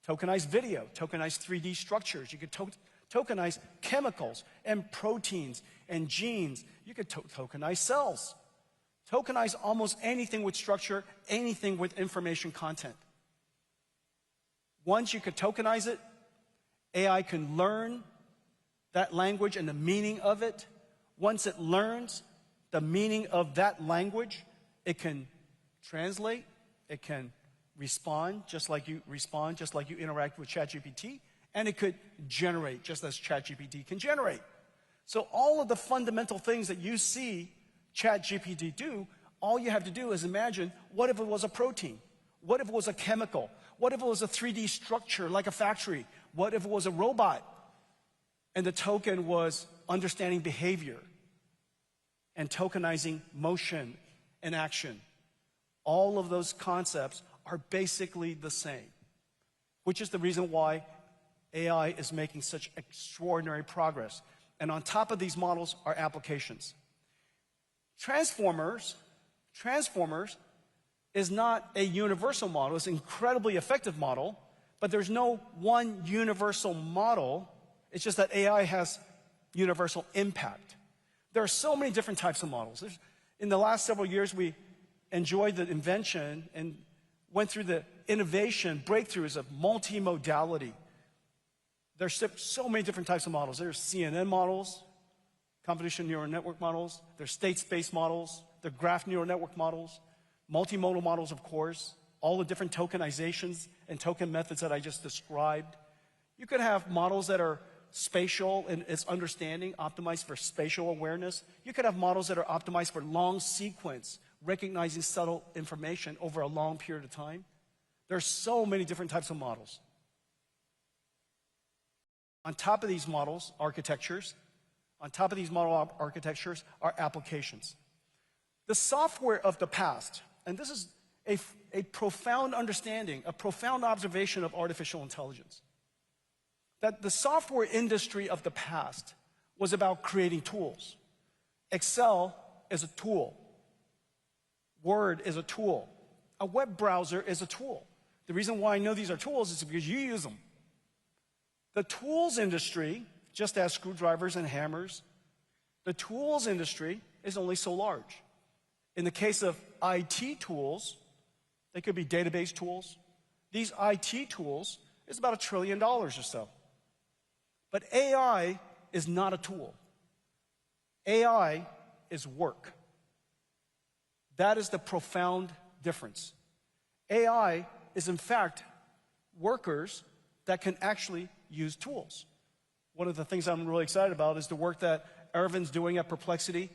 Tokenize video, tokenize 3D structures. You could tokenize chemicals and proteins and genes. You could tokenize cells. Tokenize almost anything with structure, anything with information content. Once you could tokenize it, AI can learn that language and the meaning of it. Once it learns the meaning of that language, it can translate, it can respond just like you interact with ChatGPT, and it could generate just as ChatGPT can generate. So all of the fundamental things that you see ChatGPT do, all you have to do is imagine, what if it was a protein? What if it was a chemical? What if it was a 3D structure like a factory? What if it was a robot? And the token was understanding behavior and tokenizing motion and action. All of those concepts are basically the same, which is the reason why AI is making such extraordinary progress. And on top of these models are applications. Transformers is not a universal model. It's an incredibly effective model, but there's no one universal model. It's just that AI has universal impact. There are so many different types of models. In the last several years, we enjoyed the invention and went through the innovation breakthroughs of multimodality. There's so many different types of models. There's CNN models, convolutional neural network models. There's state space models. There are graph neural network models, multimodal models, of course, all the different tokenizations and token methods that I just described. You could have models that are spatial in its understanding, optimized for spatial awareness. You could have models that are optimized for long sequence, recognizing subtle information over a long period of time. There are so many different types of models. On top of these models, architectures, on top of these model architectures are applications. The software of the past, and this is a profound understanding, a profound observation of artificial intelligence, that the software industry of the past was about creating tools. Excel is a tool. Word is a tool. A web browser is a tool. The reason why I know these are tools is because you use them. The tools industry, just as screwdrivers and hammers, the tools industry is only so large. In the case of IT tools, they could be database tools. These IT tools is about $1 trillion or so. But AI is not a tool. AI is work. That is the profound difference. AI is, in fact, workers that can actually use tools. One of the things I'm really excited about is the work that Ervin's doing at Perplexity.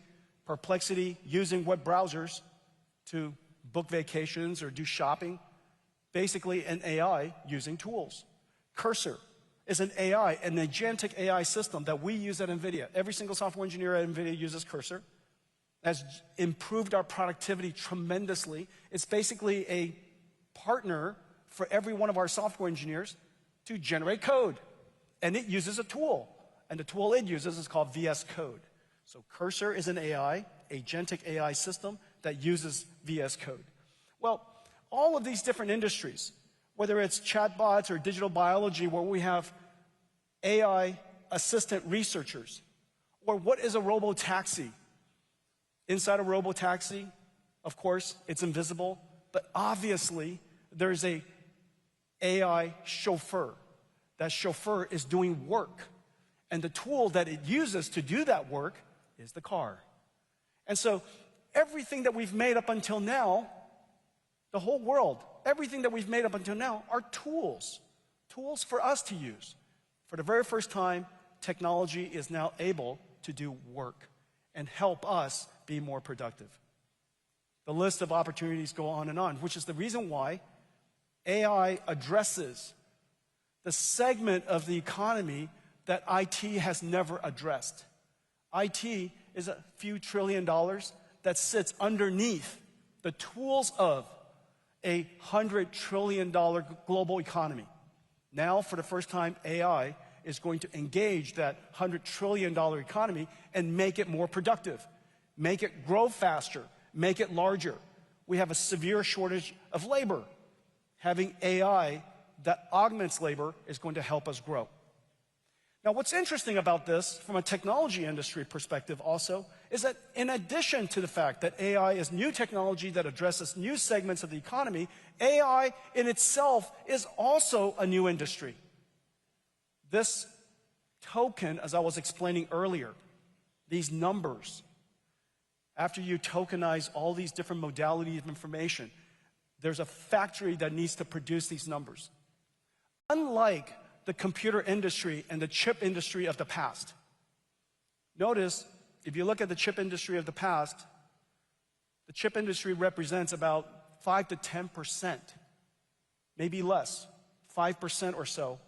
Perplexity using web browsers to book vacations or do shopping. Basically an AI using tools. Cursor is an AI, an agentic AI system that we use at Nvidia. Every single software engineer at Nvidia uses Cursor. Has improved our productivity tremendously. It's basically a partner for every one of our software engineers to generate code. And it uses a tool. And the tool it uses is called VS Code. So Cursor is an AI, agentic AI system that uses VS Code. Well, all of these different industries, whether it's chatbots or digital biology where we have AI assistant researchers, or what is a robo-taxi? Inside a robo-taxi, of course, it's invisible, but obviously there's a AI chauffeur. That chauffeur is doing work. And the tool that it uses to do that work is the car. And so everything that we've made up until now, the whole world, everything that we've made up until now are tools. Tools for us to use. For the very first time, technology is now able to do work and help us be more productive. The list of opportunities go on, which is the reason why AI addresses the segment of the economy that IT has never addressed. IT is a few $1 trillion that sits underneath the tools of a $100 trillion global economy. Now, for the first time, AI is going to engage that $100 trillion economy and make it more productive, make it grow faster, make it larger. We have a severe shortage of labor. Having AI that augments labor is going to help us grow. Now, what's interesting about this from a technology industry perspective also is that in addition to the fact that AI is new technology that addresses new segments of the economy, AI in itself is also a new industry. This token, as I was explaining earlier, these numbers, after you tokenize all these different modalities of information, there's a factory that needs to produce these numbers. Unlike the computer industry and the chip industry of the past. Notice, if you look at the chip industry of the past, the chip industry represents about 5 to 10%, maybe less, 5% or so,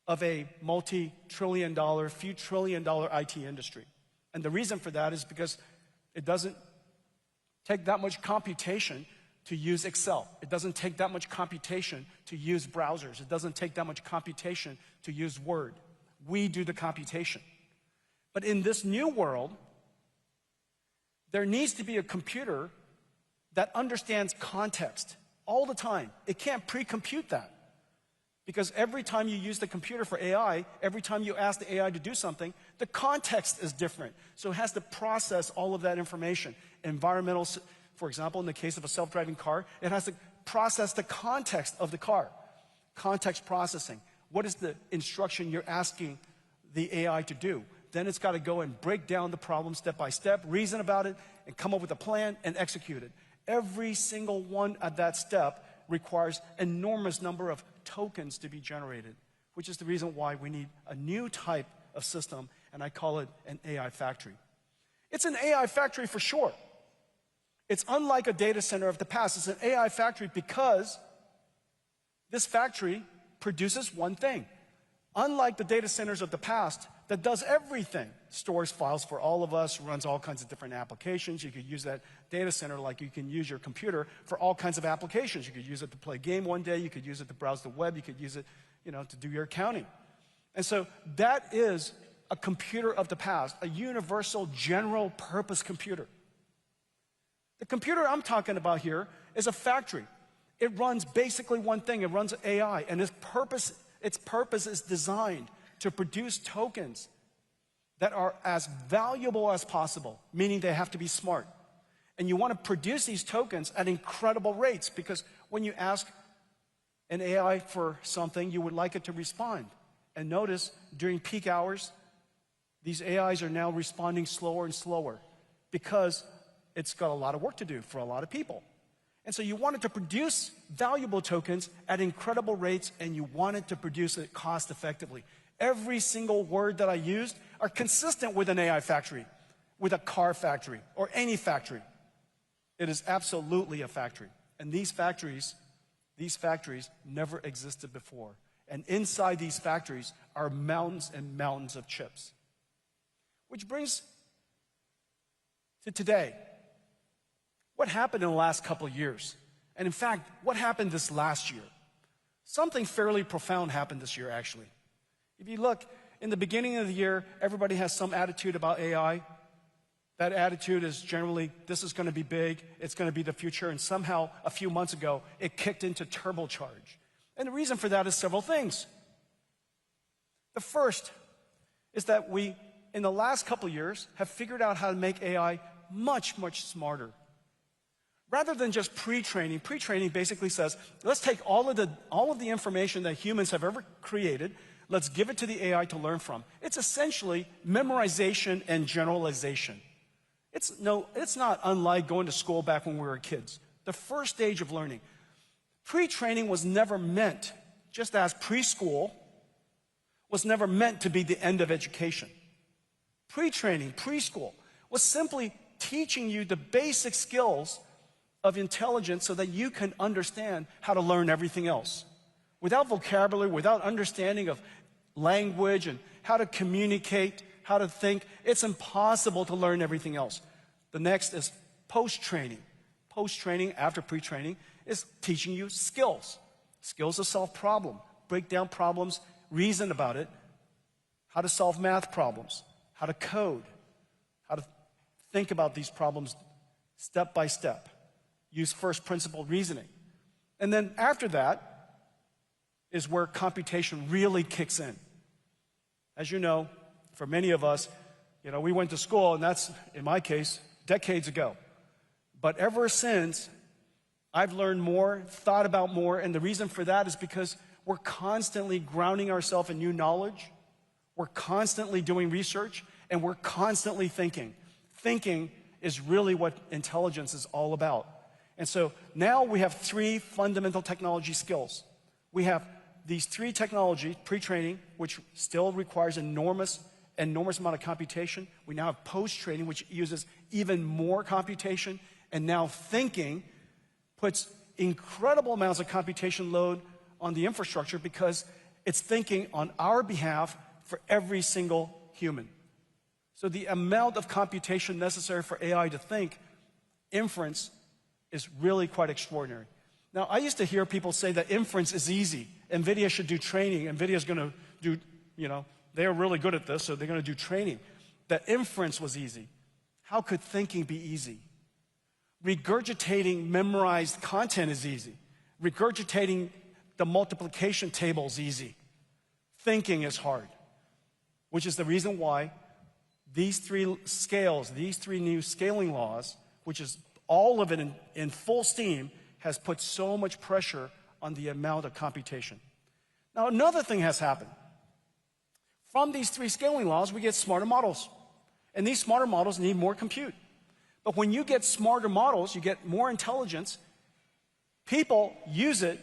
of a multi-trillion dollar, few trillion dollar IT industry. And the reason for that is because it doesn't take that much computation to use Excel. It doesn't take that much computation to use browsers. It doesn't take that much computation to use Word. We do the computation. But in this new world, there needs to be a computer that understands context all the time. It can't pre-compute that. Because every time you use the computer for AI, every time you ask the AI to do something, the context is different. So it has to process all of that information. Environmental, for example, in the case of a self-driving car, it has to process the context of the car. Context processing. What is the instruction you're asking the AI to do? Then it's got to go and break down the problem step by step, reason about it, and come up with a plan and execute it. Every single one at that step requires enormous number of tokens to be generated, which is the reason why we need a new type of system, and I call it an AI factory. It's an AI factory for sure. It's unlike a data center of the past. It's an AI factory because this factory produces one thing. Unlike the data centers of the past that does everything, stores files for all of us, runs all kinds of different applications. You could use that data center like you can use your computer for all kinds of applications. You could use it to play a game one day. You could use it to browse the web. You could use it, to do your accounting. And so that is a computer of the past, a universal general purpose computer. The computer I'm talking about here is a factory. It runs basically one thing. It runs AI, and its purpose is designed to produce tokens that are as valuable as possible, meaning they have to be smart. And you want to produce these tokens at incredible rates because when you ask an AI for something, you would like it to respond. And notice, during peak hours, these AIs are now responding slower and slower because it's got a lot of work to do for a lot of people. And so you want it to produce valuable tokens at incredible rates, and you want it to produce it cost effectively. Every single word that I used are consistent with an AI factory, with a car factory, or any factory. It is absolutely a factory. And these factories never existed before. And inside these factories are mountains and mountains of chips. Which brings to today. What happened in the last couple of years? And in fact, what happened this last year? Something fairly profound happened this year, actually. If you look, in the beginning of the year, everybody has some attitude about AI. That attitude is generally, this is going to be big, it's going to be the future, and somehow, a few months ago, it kicked into turbocharge. And the reason for that is several things. The first is that we, in the last couple of years, have figured out how to make AI much, much smarter. Rather than just pre-training basically says, let's take all of the information that humans have ever created, let's give it to the AI to learn from. It's essentially memorization and generalization. It's not unlike going to school back when we were kids. The first stage of learning. Pre-training was never meant, just as preschool was never meant to be the end of education. Pre-training, preschool, was simply teaching you the basic skills of intelligence so that you can understand how to learn everything else. Without vocabulary, without understanding of language and how to communicate, how to think, it's impossible to learn everything else. The next is post-training. Post-training, after pre-training, is teaching you skills. Skills to solve problems, break down problems, reason about it, how to solve math problems, how to code, how to think about these problems step by step. Use first principle reasoning. And then after that is where computation really kicks in. As you know, for many of us, we went to school, and that's, in my case, decades ago. But ever since, I've learned more, thought about more, and the reason for that is because we're constantly grounding ourselves in new knowledge, we're constantly doing research, and we're constantly thinking. Thinking is really what intelligence is all about. And so now we have three fundamental technology skills. We have these three technologies, pre-training, which still requires enormous amount of computation. We now have post-training, which uses even more computation. And now thinking puts incredible amounts of computation load on the infrastructure because it's thinking on our behalf for every single human. So the amount of computation necessary for AI to think, inference, is really quite extraordinary. Now, I used to hear people say that inference is easy. Nvidia should do training. Nvidia's going to do, they're really good at this, so they're going to do training. That inference was easy. How could thinking be easy? Regurgitating memorized content is easy. Regurgitating the multiplication table is easy. Thinking is hard, which is the reason why these three scales, these three new scaling laws, which is all of it in full steam, has put so much pressure on the amount of computation. Now, another thing has happened. From these three scaling laws, we get smarter models. And these smarter models need more compute. But when you get smarter models, you get more intelligence, people use it.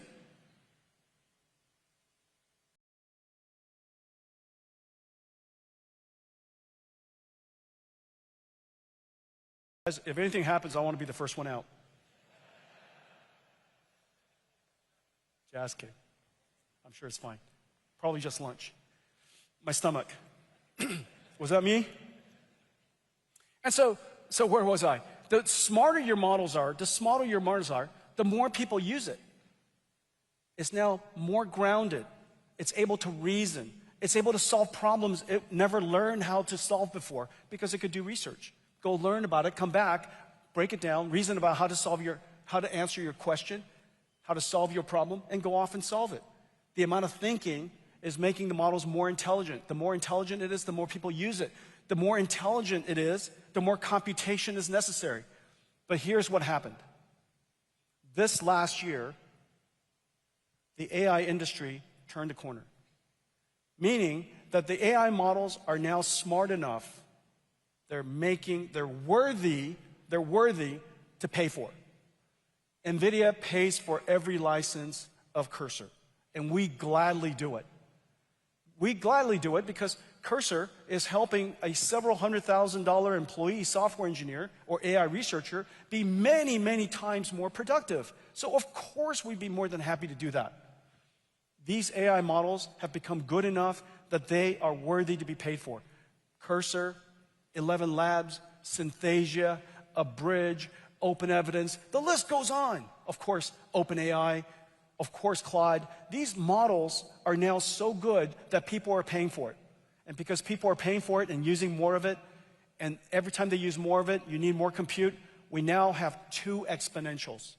If anything happens, I want to be the first one out. Jazz cake. I'm sure it's fine. Probably just lunch. My stomach. Was that me? And so where was I? The smarter your models are, the more people use it. It's now more grounded. It's able to reason. It's able to solve problems it never learned how to solve before because it could do research. Go learn about it, come back, break it down, reason about how to answer your question, how to solve your problem, and go off and solve it. The amount of thinking is making the models more intelligent. The more intelligent it is, the more people use it. The more intelligent it is, the more computation is necessary. But here's what happened. This last year, the AI industry turned a corner. Meaning that the AI models are now smart enough, they're worthy to pay for. Nvidia pays for every license of Cursor, and we gladly do it. We gladly do it because Cursor is helping a several $100,000 employee software engineer or AI researcher be many, many times more productive. So of course we'd be more than happy to do that. These AI models have become good enough that they are worthy to be paid for. Cursor, 11 Labs, Synthesia, Abridge, Open Evidence, the list goes on. Of course, OpenAI, of course, Claude. These models are now so good that people are paying for it. And because people are paying for it and using more of it, and every time they use more of it, you need more compute, we now have two exponentials.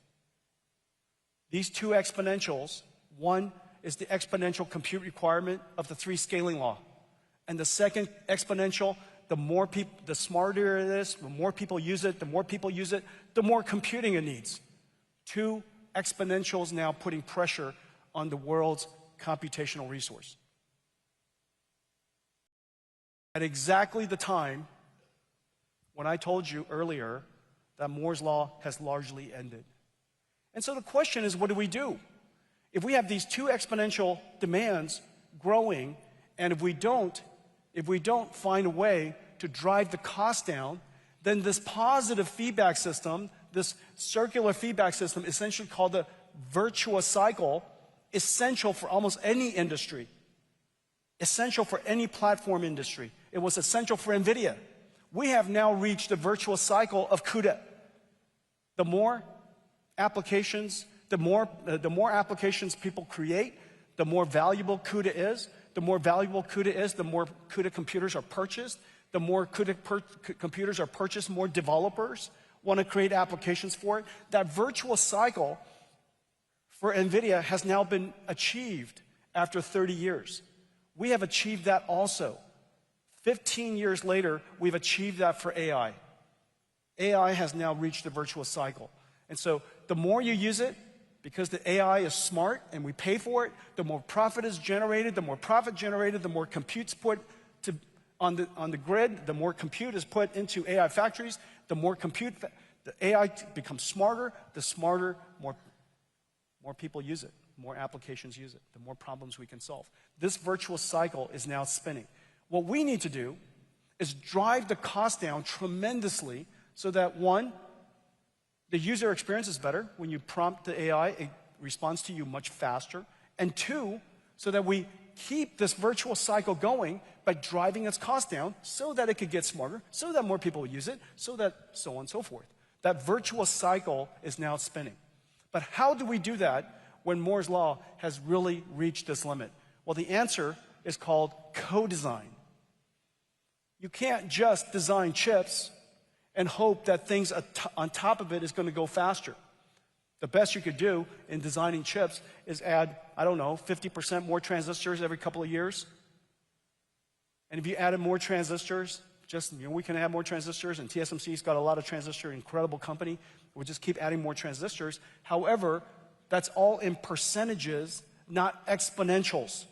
These two exponentials, one is the exponential compute requirement of the three scaling law. And the second exponential, the smarter it is, the more people use it, the more computing it needs. Two exponentials now putting pressure on the world's computational resource. At exactly the time when I told you earlier that Moore's Law has largely ended. And so the question is, what do we do? If we have these two exponential demands growing, and if we don't find a way to drive the cost down, then this positive feedback system, this circular feedback system, essentially called the virtuous cycle, essential for almost any industry, essential for any platform industry. It was essential for Nvidia. We have now reached the virtuous cycle of CUDA. The more applications people create, the more valuable CUDA is. The more valuable CUDA is, the more CUDA computers are purchased. The more CUDA computers are purchased, more developers want to create applications for it. That virtuous cycle for Nvidia has now been achieved after 30 years. We have achieved that also. 15 years later, we've achieved that for AI. AI has now reached the virtuous cycle. And so the more you use it, because the AI is smart and we pay for it, the more profit is generated, the more compute's put on the grid, the more compute is put into AI factories, the more compute, the AI becomes smarter, more people use it, more applications use it, the more problems we can solve. This virtuous cycle is now spinning. What we need to do is drive the cost down tremendously so that one, the user experience is better. When you prompt the AI, it responds to you much faster. And two, so that we keep this virtual cycle going by driving its cost down so that it could get smarter, so that more people will use it, so that so on and so forth. That virtual cycle is now spinning. But how do we do that when Moore's Law has really reached this limit? Well, the answer is called co-design. You can't just design chips and hope that things on top of it is going to go faster. The best you could do in designing chips is add, I don't know, 50% more transistors every couple of years. And if you added more transistors, we can add more transistors, and TSMC's got a lot of transistor, incredible company. We'll just keep adding more transistors. However, that's all in percentages, not exponentials.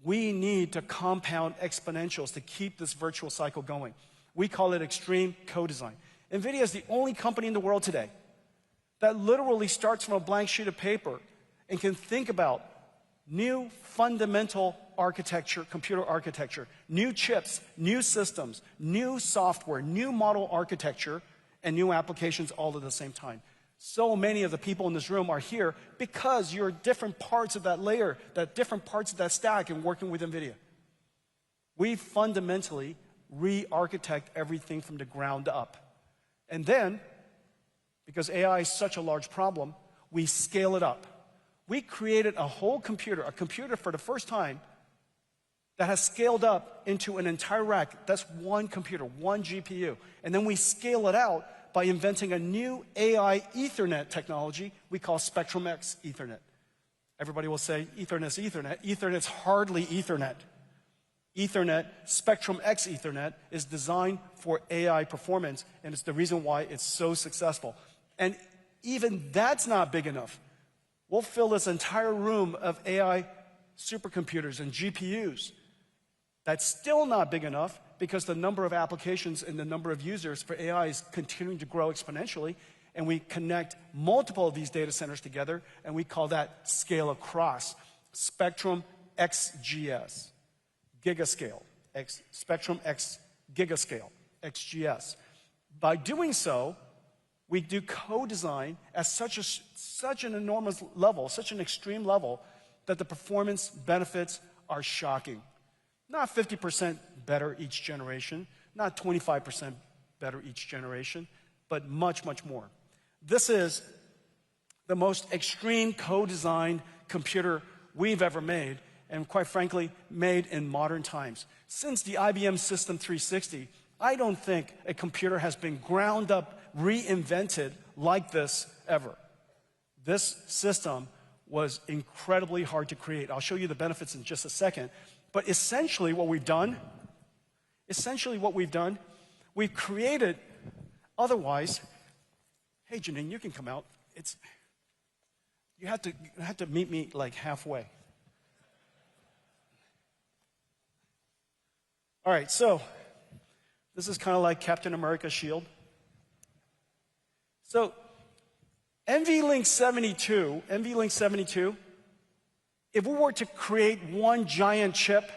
We need to compound exponentials to keep this virtual cycle going. We call it extreme co-design. Nvidia is the only company in the world today that literally starts from a blank sheet of paper and can think about new fundamental architecture, computer architecture, new chips, new systems, new software, new model architecture, and new applications all at the same time. So many of the people in this room are here because you're different parts of that layer, different parts of that stack and working with Nvidia. We fundamentally re-architect everything from the ground up. And then, because AI is such a large problem, we scale it up. We created a whole computer, a computer for the first time that has scaled up into an entire rack. That's one computer, one GPU. And then we scale it out by inventing a new AI Ethernet technology we call Spectrum-X Ethernet. Everybody will say Ethernet's Ethernet. Ethernet's hardly Ethernet. Ethernet, Spectrum-X Ethernet, is designed for AI performance, and it's the reason why it's so successful. And even that's not big enough. We'll fill this entire room of AI supercomputers and GPUs. That's still not big enough because the number of applications and the number of users for AI is continuing to grow exponentially, and we connect multiple of these data centers together, and we call that scale across. Spectrum XGS, gigascale, Spectrum X gigascale, XGS. By doing so, we do co-design at such an enormous level, such an extreme level, that the performance benefits are shocking. Not 50% better each generation, not 25% better each generation, but much, much more. This is the most extreme co-designed computer we've ever made, and quite frankly, made in modern times. Since the IBM System 360, I don't think a computer has been ground up, reinvented like this ever. This system was incredibly hard to create. I'll show you the benefits in just a second. But essentially what we've done, we've created, otherwise, hey Janine, you can come out. You have to meet me like halfway. All right, so this is kind of like Captain America's shield. So NVLink 72, if we were to create one giant chip,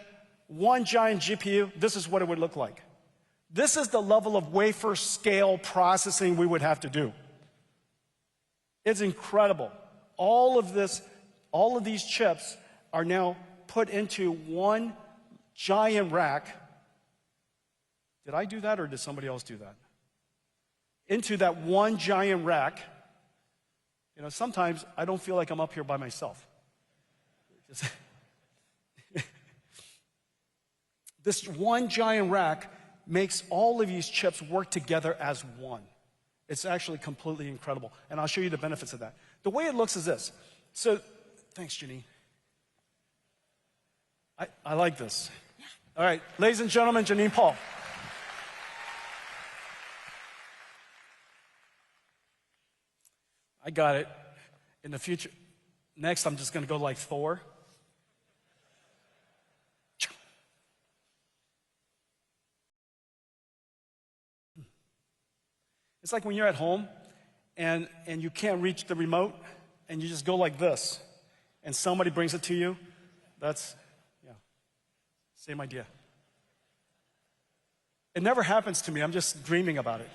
one giant GPU, this is what it would look like. This is the level of wafer scale processing we would have to do. It's incredible. All of these chips are now put into one giant rack. Did I do that or did somebody else do that? Into that one giant rack. You know, sometimes I don't feel like I'm up here by myself. This one giant rack makes all of these chips work together as one. It's actually completely incredible. And I'll show you the benefits of that. The way it looks is this. So, thanks, Janine. I like this. Yeah. All right, ladies and gentlemen, Janine Paul. I got it. In the future, next I'm just going to go like Thor. It's like when you're at home and you can't reach the remote and you just go like this and somebody brings it to you. That's, yeah, same idea. It never happens to me. I'm just dreaming about it.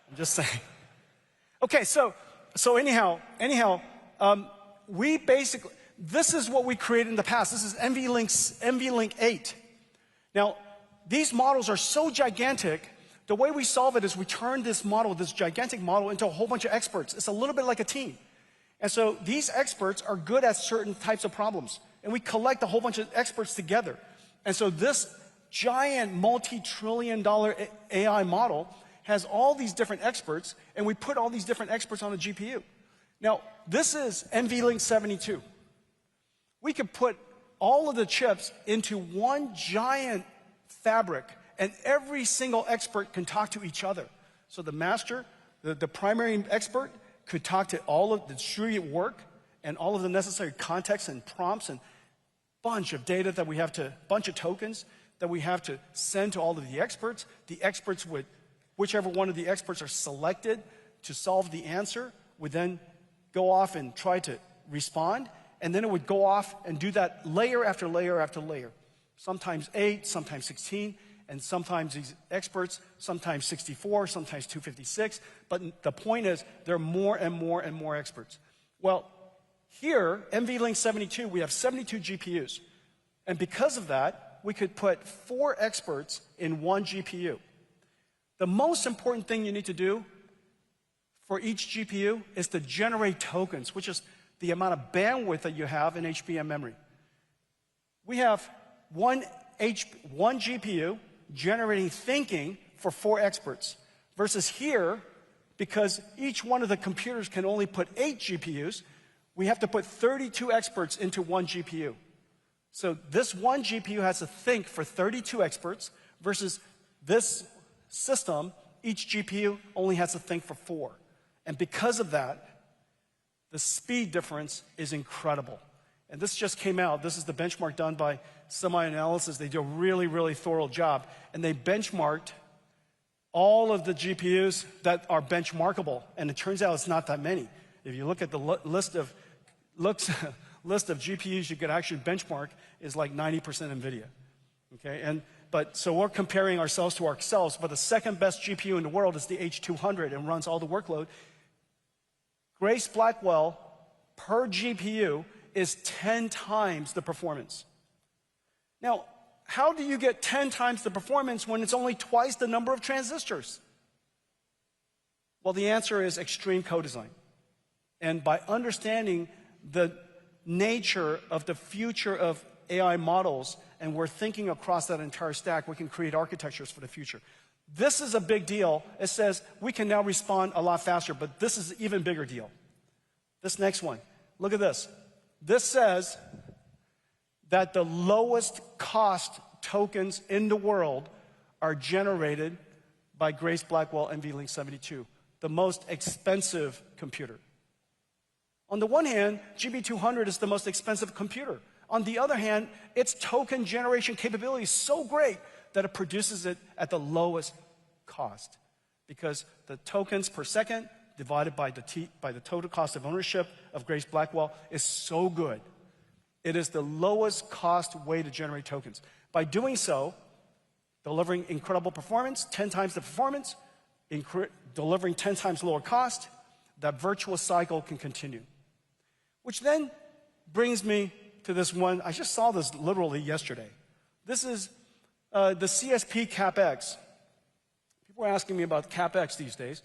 I'm just saying. Okay, so anyhow, we basically, this is what we created in the past. This is NVLink 8. Now, these models are so gigantic, the way we solve it is we turn this model, this gigantic model, into a whole bunch of experts. It's a little bit like a team. And so these experts are good at certain types of problems. And we collect a whole bunch of experts together. And so this giant multi-trillion-dollar AI model has all these different experts, and we put all these different experts on a GPU. Now, this is NVLink 72. We could put all of the chips into one giant fabric, and every single expert can talk to each other. So the master, the primary expert, could talk to all of the distributed work and all of the necessary context and prompts and bunch of data that we have to, bunch of tokens that we have to send to all of the experts. The experts would, whichever one of the experts are selected to solve the answer, would then go off and try to respond. And then it would go off and do that layer after layer after layer. Sometimes 8, sometimes 16, and sometimes these experts, sometimes 64, sometimes 256. But the point is, there are more and more and more experts. Well, here, NVLink 72, we have 72 GPUs. And because of that, we could put 4 experts in one GPU. The most important thing you need to do for each GPU is to generate tokens, which is the amount of bandwidth that you have in HBM memory. We have one GPU generating thinking for 4 experts, versus here, because each one of the computers can only put 8 GPUs, we have to put 32 experts into one GPU. So this one GPU has to think for 32 experts, versus this system, each GPU only has to think for 4. And because of that, the speed difference is incredible. And this just came out. This is the benchmark done by Semi-Analysis. They do a really, really thorough job. And they benchmarked all of the GPUs that are benchmarkable. And it turns out it's not that many. If you look at the list of GPUs you could actually benchmark, is like 90% Nvidia. Okay, so we're comparing ourselves to ourselves, but the second best GPU in the world is the H200 and runs all the workload. Grace Blackwell per GPU is 10 times the performance. Now, how do you get 10 times the performance when it's only twice the number of transistors? Well, the answer is extreme co-design. And by understanding the nature of the future of AI models, and we're thinking across that entire stack, we can create architectures for the future. This is a big deal. It says we can now respond a lot faster, but this is an even bigger deal. This next one, look at this. This says that the lowest cost tokens in the world are generated by Grace Blackwell NVLink 72, the most expensive computer. On the one hand, GB200 is the most expensive computer. On the other hand, its token generation capability is so great that it produces it at the lowest cost, because the tokens per second divided by the total cost of ownership of Grace Blackwell is so good. It is the lowest cost way to generate tokens. By doing so, delivering incredible performance, 10 times the performance, delivering 10 times lower cost, that virtuous cycle can continue. Which then brings me to this one. I just saw this literally yesterday. This is the CSP CapEx. People are asking me about CapEx these days.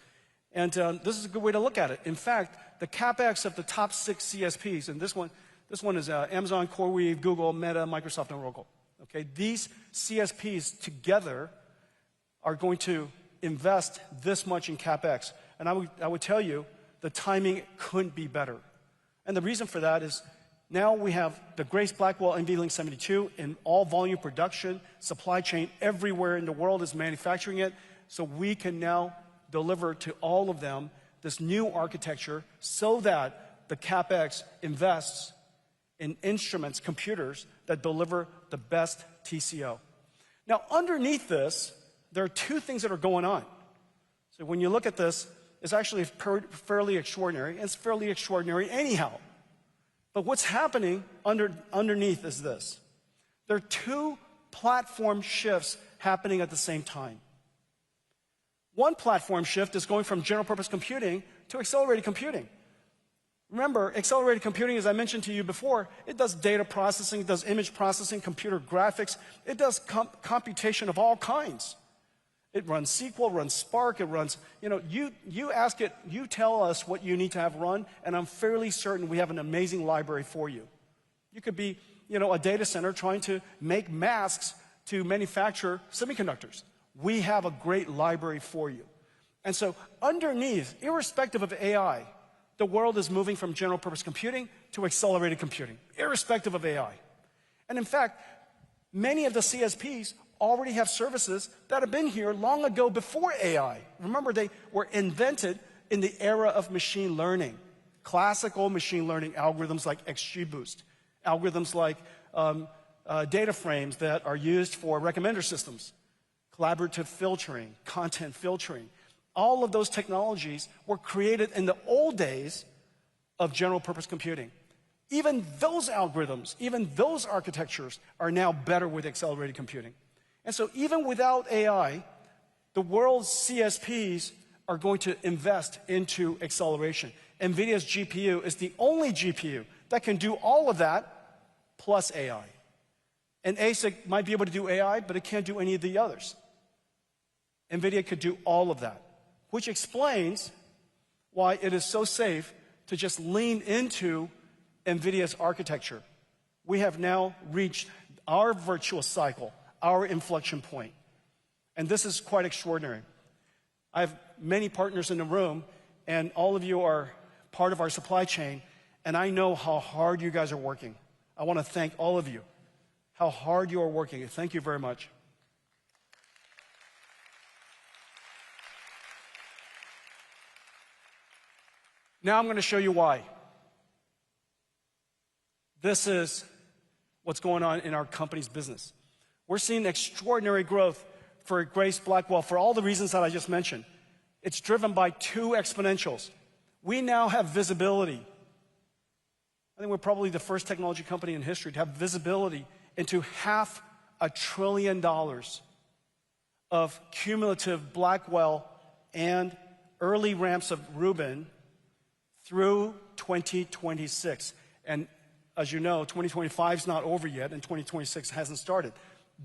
And this is a good way to look at it. In fact, the CapEx of the top 6 CSPs, and this one is Amazon, CoreWeave, Google, Meta, Microsoft, and Oracle. Okay, these CSPs together are going to invest this much in CapEx. And I would tell you, the timing couldn't be better. And the reason for that is now we have the Grace Blackwell NVLink 72 in all volume production, supply chain everywhere in the world is manufacturing it. So we can now deliver to all of them this new architecture so that the CapEx invests in instruments, computers that deliver the best TCO. Now, underneath this, there are 2 things that are going on. So when you look at this, it's actually fairly extraordinary, and it's fairly extraordinary anyhow. But what's happening underneath is this. There are 2 platform shifts happening at the same time. One platform shift is going from general purpose computing to accelerated computing. Remember, accelerated computing, as I mentioned to you before, it does data processing, it does image processing, computer graphics, it does computation of all kinds. It runs SQL, runs Spark, it runs, you ask it, you tell us what you need to have run, and I'm fairly certain we have an amazing library for you. You could be, a data center trying to make masks to manufacture semiconductors. We have a great library for you. And so underneath, irrespective of AI, the world is moving from general purpose computing to accelerated computing, irrespective of AI. And in fact, many of the CSPs already have services that have been here long ago before AI. Remember, they were invented in the era of machine learning. Classical machine learning algorithms like XGBoost, algorithms like data frames that are used for recommender systems, collaborative filtering, content filtering. All of those technologies were created in the old days of general purpose computing. Even those algorithms, even those architectures are now better with accelerated computing. And so even without AI, the world's CSPs are going to invest into acceleration. Nvidia's GPU is the only GPU that can do all of that plus AI. An ASIC might be able to do AI, but it can't do any of the others. Nvidia could do all of that, which explains why it is so safe to just lean into Nvidia's architecture. We have now reached our virtuous cycle, our inflection point. And this is quite extraordinary. I have many partners in the room, and all of you are part of our supply chain, and I know how hard you guys are working. I want to thank all of you, how hard you are working. Thank you very much. Now I'm going to show you why. This is what's going on in our company's business. We're seeing extraordinary growth for Grace Blackwell for all the reasons that I just mentioned. It's driven by two exponentials. We now have visibility. I think we're probably the first technology company in history to have visibility into $500 billion of cumulative Blackwell and early ramps of Rubin through 2026. And as you know, 2025 is not over yet, and 2026 hasn't started.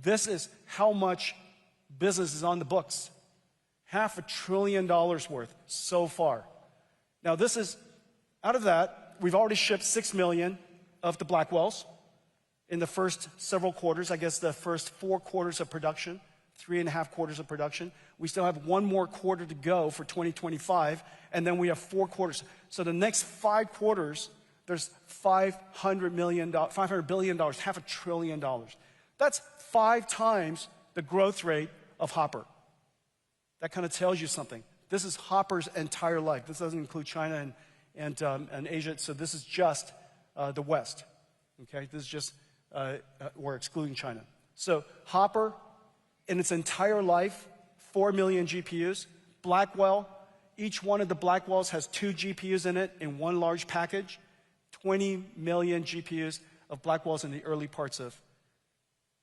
This is how much business is on the books. $500 billion worth so far. Now this is, out of that, we've already shipped 6 million of the Blackwells in the first several quarters. I guess the first 4 quarters of production, 3.5 quarters of production. We still have 1 more quarter to go for 2025, and then we have 4 quarters. So the next 5 quarters, there's $500 billion, $500 billion. That's 5 times the growth rate of Hopper. That kind of tells you something. This is Hopper's entire life. This doesn't include China and Asia, so this is just the West. Okay, this is just, we're excluding China. So Hopper, in its entire life, 4 million GPUs. Blackwell, each one of the Blackwells has 2 GPUs in it in one large package. 20 million GPUs of Blackwells in the early parts of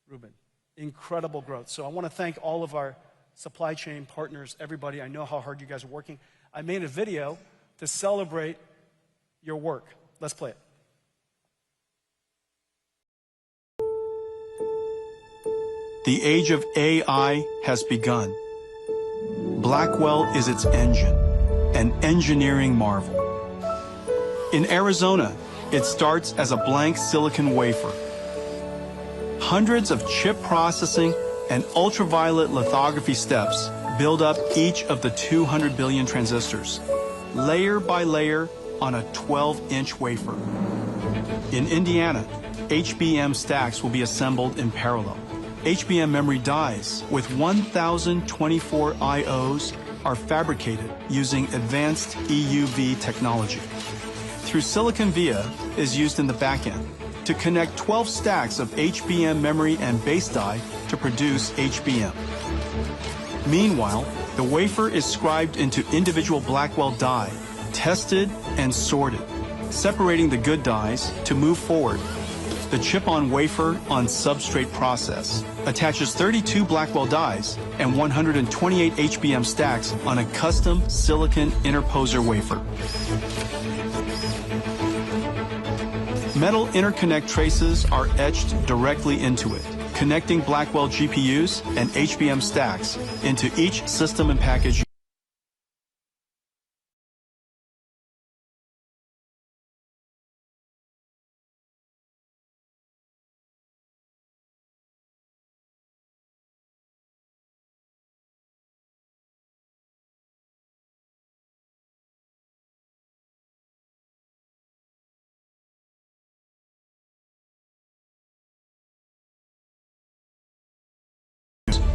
Rubin. Incredible growth. So I want to thank all of our supply chain partners, everybody. I know how hard you guys are working. I made a video to celebrate your work. Let's play it. The age of AI has begun. Blackwell is its engine, an engineering marvel. In Arizona, it starts as a blank silicon wafer. Hundreds of chip processing and ultraviolet lithography steps build up each of the 200 billion transistors, layer by layer on a 12-inch wafer. In Indiana, HBM stacks will be assembled in parallel. HBM memory dies with 1,024 IOs are fabricated using advanced EUV technology. Through silicon via is used in the backend to connect 12 stacks of HBM memory and base die to produce HBM. Meanwhile, the wafer is scribed into individual Blackwell die, tested and sorted, separating the good dies to move forward. The chip-on-wafer on substrate process attaches 32 Blackwell dies and 128 HBM stacks on a custom silicon interposer wafer. Metal interconnect traces are etched directly into it, connecting Blackwell GPUs and HBM stacks into each system and package.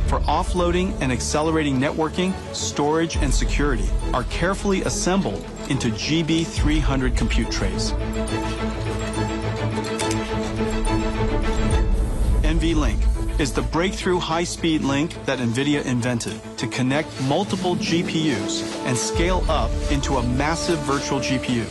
for offloading and accelerating networking, storage, and security are carefully assembled into GB300 compute trays. NVLink is the breakthrough high-speed link that Nvidia invented to connect multiple GPUs and scale up into a massive virtual GPU.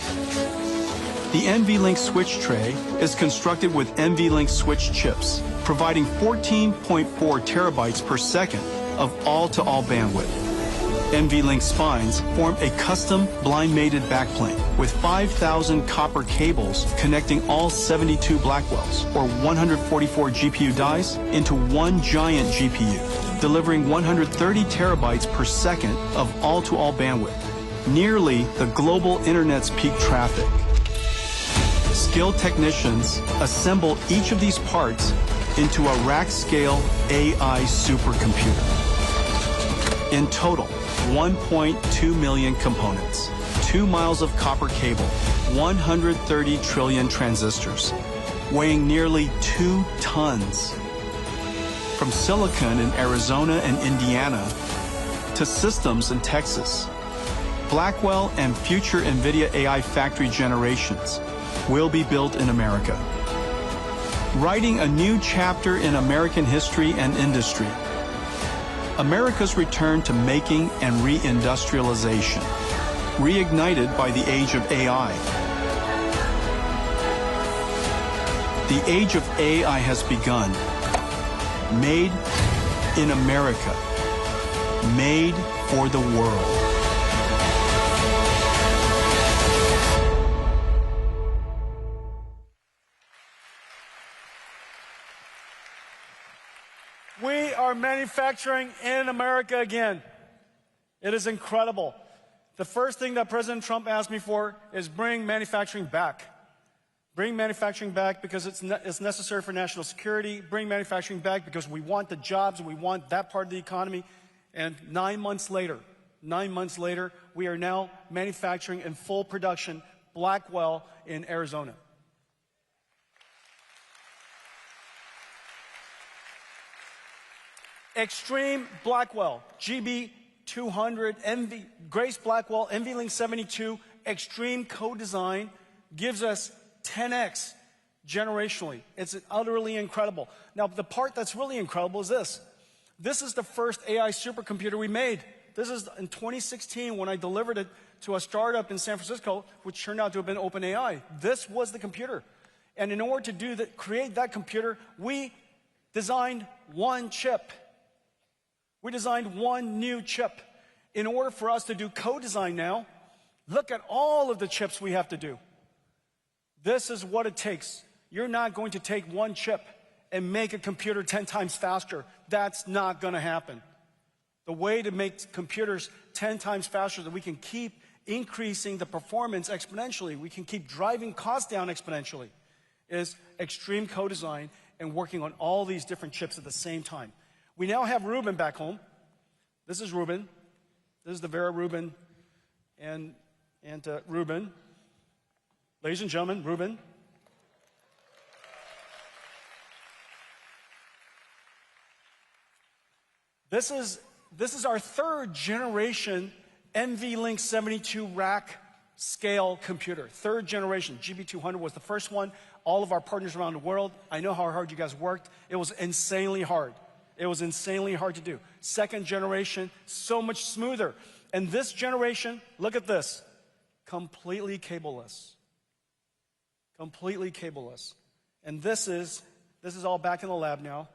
The NVLink switch tray is constructed with NVLink switch chips, providing 14.4 terabytes per second of all-to-all bandwidth. NVLink spines form a custom blind-mated backplane with 5,000 copper cables connecting all 72 Blackwells, or 144 GPU dies, into one giant GPU, delivering 130 terabytes per second of all-to-all bandwidth, nearly the global internet's peak traffic. Skilled technicians assemble each of these parts into a rack-scale AI supercomputer. In total, 1.2 million components, 2 miles of copper cable, 130 trillion transistors, weighing nearly 2 tons. From silicon in Arizona and Indiana to systems in Texas, Blackwell and future Nvidia AI factory generations will be built in America. Writing a new chapter in American history and industry. America's return to making and reindustrialization, reignited by the age of AI. The age of AI has begun. Made in America. Made for the world. We are manufacturing in America again. It is incredible. The first thing that President Trump asked me for is bring manufacturing back. Bring manufacturing back because it's necessary for national security. Bring manufacturing back because we want the jobs, we want that part of the economy. And 9 months later, we are now manufacturing in full production Blackwell in Arizona. Extreme Blackwell, GB200, Grace Blackwell, NVLink 72, Extreme co-design gives us 10x generationally. It's utterly incredible. Now, the part that's really incredible is this. This is the first AI supercomputer we made. This is in 2016 when I delivered it to a startup in San Francisco, which turned out to have been OpenAI. This was the computer. And in order to create that computer, we designed one chip. We designed one new chip. In order for us to do co-design now, look at all of the chips we have to do. This is what it takes. You're not going to take one chip and make a computer 10 times faster. That's not going to happen. The way to make computers 10 times faster so that we can keep increasing the performance exponentially, we can keep driving costs down exponentially, is extreme co-design and working on all these different chips at the same time. We now have Rubin back home. This is Rubin. This is the Vera Rubin and Rubin. Ladies and gentlemen, Rubin. This is our third generation NVLink 72 rack scale computer. Third generation. GB200 was the first one. All of our partners around the world, I know how hard you guys worked. It was insanely hard. It was insanely hard to do. Second generation, so much smoother. And this generation, look at this, completely cableless. Completely cableless. And this is all back in the lab now.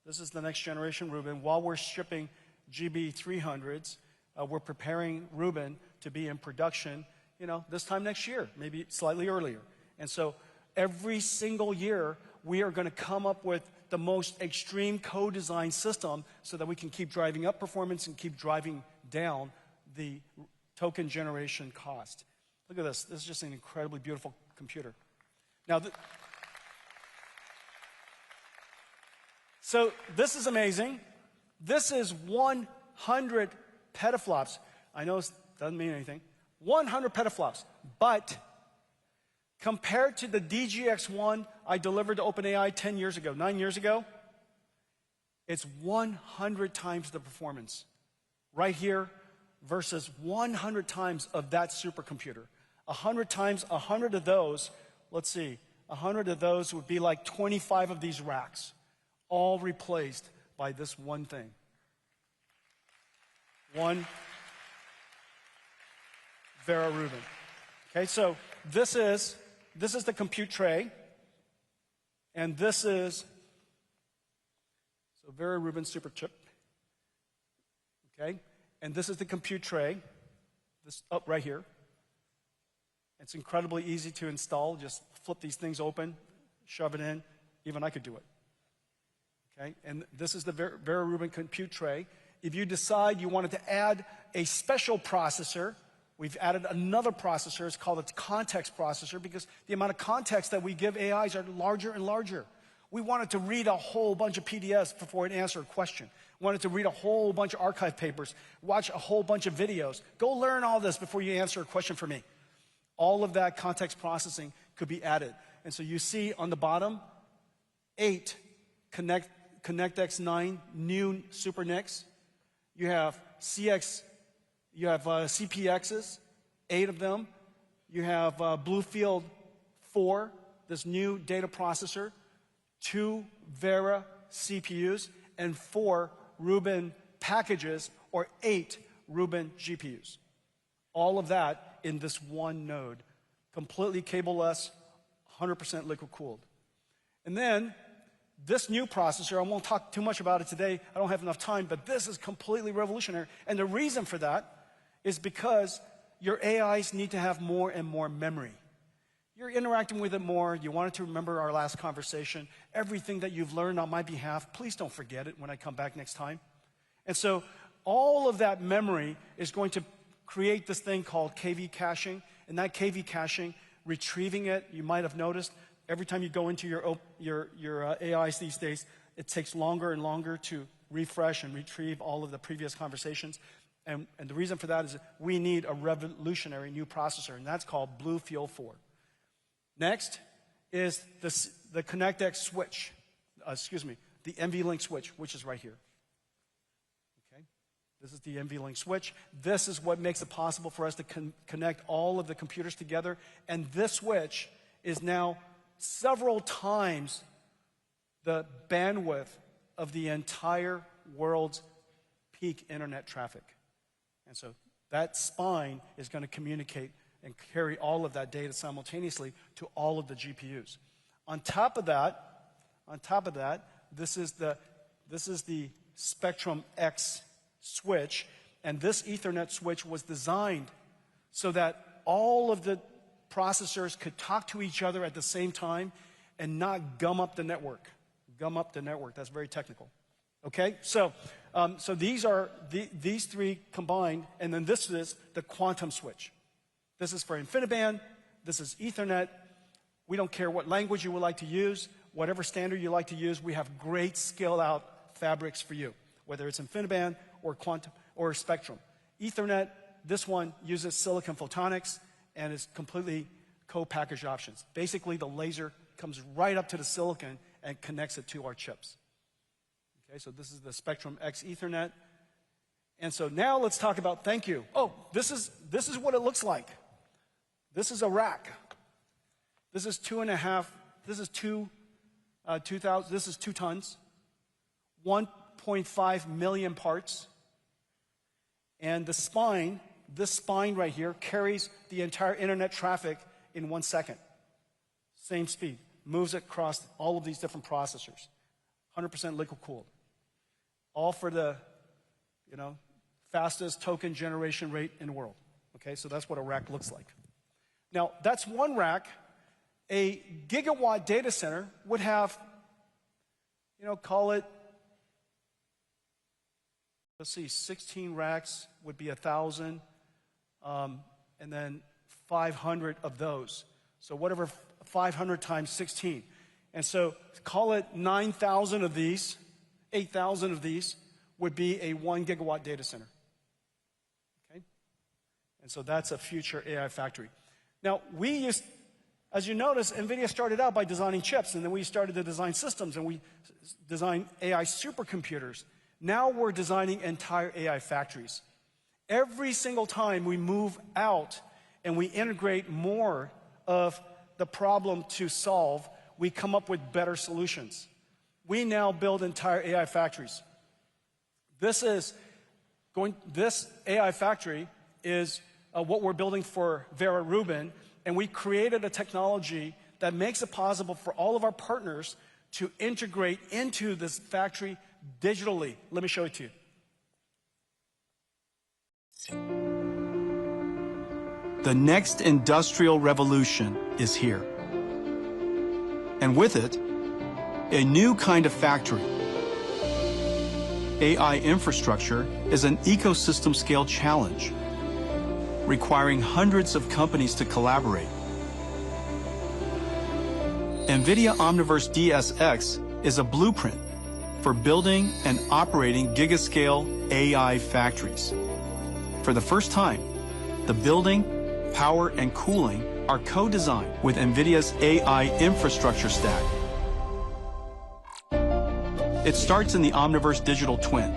This is the next generation Rubin. While we're shipping GB300s, we're preparing Rubin to be in production, this time next year, maybe slightly earlier. And so every single year, we are going to come up with the most extreme co-design system so that we can keep driving up performance and keep driving down the token generation cost. Look at this. This is just an incredibly beautiful computer. Now, so this is amazing. This is 100 petaflops. I know it doesn't mean anything. 100 petaflops. But compared to the DGX-1 I delivered to OpenAI 9 years ago, It's 100 times the performance right here versus 100 times of that supercomputer. 100 times, 100 of those, let's see, 100 of those would be like 25 of these racks, all replaced by this one thing. One Vera Rubin. Okay, so this is the compute tray, and this is Vera Rubin super chip. Okay, and this is the compute tray. This up right here. It's incredibly easy to install. Just flip these things open, shove it in. Even I could do it. Okay, and this is the Vera Rubin compute tray. If you decide you wanted to add a special processor, we've added another processor. It's called a context processor because the amount of context that we give AIs are larger and larger. We wanted to read a whole bunch of PDFs before it answered a question. We wanted to read a whole bunch of archive papers, watch a whole bunch of videos. Go learn all this before you answer a question for me. All of that context processing could be added. And so you see on the bottom, 8 ConnectX-9 new Super NICs. You have CPXs, 8 of them. You have Bluefield 4, this new data processor, 2 Vera CPUs, and 4 Rubin packages, or 8 Rubin GPUs. All of that in this one node, completely cableless, 100% liquid cooled. And then this new processor, I won't talk too much about it today, I don't have enough time, but this is completely revolutionary. And the reason for that is because your AIs need to have more and more memory. You're interacting with it more, you want it to remember our last conversation, everything that you've learned on my behalf, please don't forget it when I come back next time. And so all of that memory is going to create this thing called KV caching, and that KV caching, retrieving it, you might have noticed, every time you go into your AIs these days, it takes longer and longer to refresh and retrieve all of the previous conversations. And the reason for that is we need a revolutionary new processor, and that's called Bluefield 4. Next is the ConnectX switch, the NVLink switch, which is right here. Okay, this is the NVLink switch. This is what makes it possible for us to connect all of the computers together, and this switch is now several times the bandwidth of the entire world's peak internet traffic. And so that spine is going to communicate and carry all of that data simultaneously to all of the GPUs. On top of that, this is the Spectrum X switch, and this Ethernet switch was designed so that all of the processors could talk to each other at the same time and not gum up the network. Gum up the network, that's very technical. Okay, so these are these three combined, and then this is the quantum switch. This is for InfiniBand, this is Ethernet. We don't care what language you would like to use, whatever standard you like to use, we have great scale out fabrics for you, whether it's InfiniBand or quantum or Spectrum. Ethernet, this one uses silicon photonics and is completely co-packaged options. Basically, the laser comes right up to the silicon and connects it to our chips. Okay, so this is the Spectrum X Ethernet. And so now let's talk about thank you. Oh, this is what it looks like. This is a rack. This is 2.5, this is 2 tons, 1.5 million parts. And the spine, this spine right here, carries the entire internet traffic in 1 second. Same speed, moves across all of these different processors. 100% liquid cooled. All for the, fastest token generation rate in the world. Okay, so that's what a rack looks like. Now, that's one rack. A gigawatt data center would have, call it, let's see, 16 racks would be 1,000, and then 500 of those. So whatever, 500 times 16. And so call it 9,000 of these, 8,000 of these would be a 1 gigawatt data center. Okay? And so that's a future AI factory. Now, As you notice, NVIDIA started out by designing chips, and then we started to design systems, and we designed AI supercomputers. Now we're designing entire AI factories. Every single time we move out and we integrate more of the problem to solve, we come up with better solutions. We now build entire AI factories. This AI factory is what we're building for Vera Rubin, and we created a technology that makes it possible for all of our partners to integrate into this factory digitally. Let me show it to you. The next industrial revolution is here. And with it, a new kind of factory. AI infrastructure is an ecosystem-scale challenge, requiring hundreds of companies to collaborate. Nvidia Omniverse DSX is a blueprint for building and operating gigascale AI factories. For the first time, the building, power, and cooling are co-designed with Nvidia's AI infrastructure stack. It starts in the Omniverse digital twin.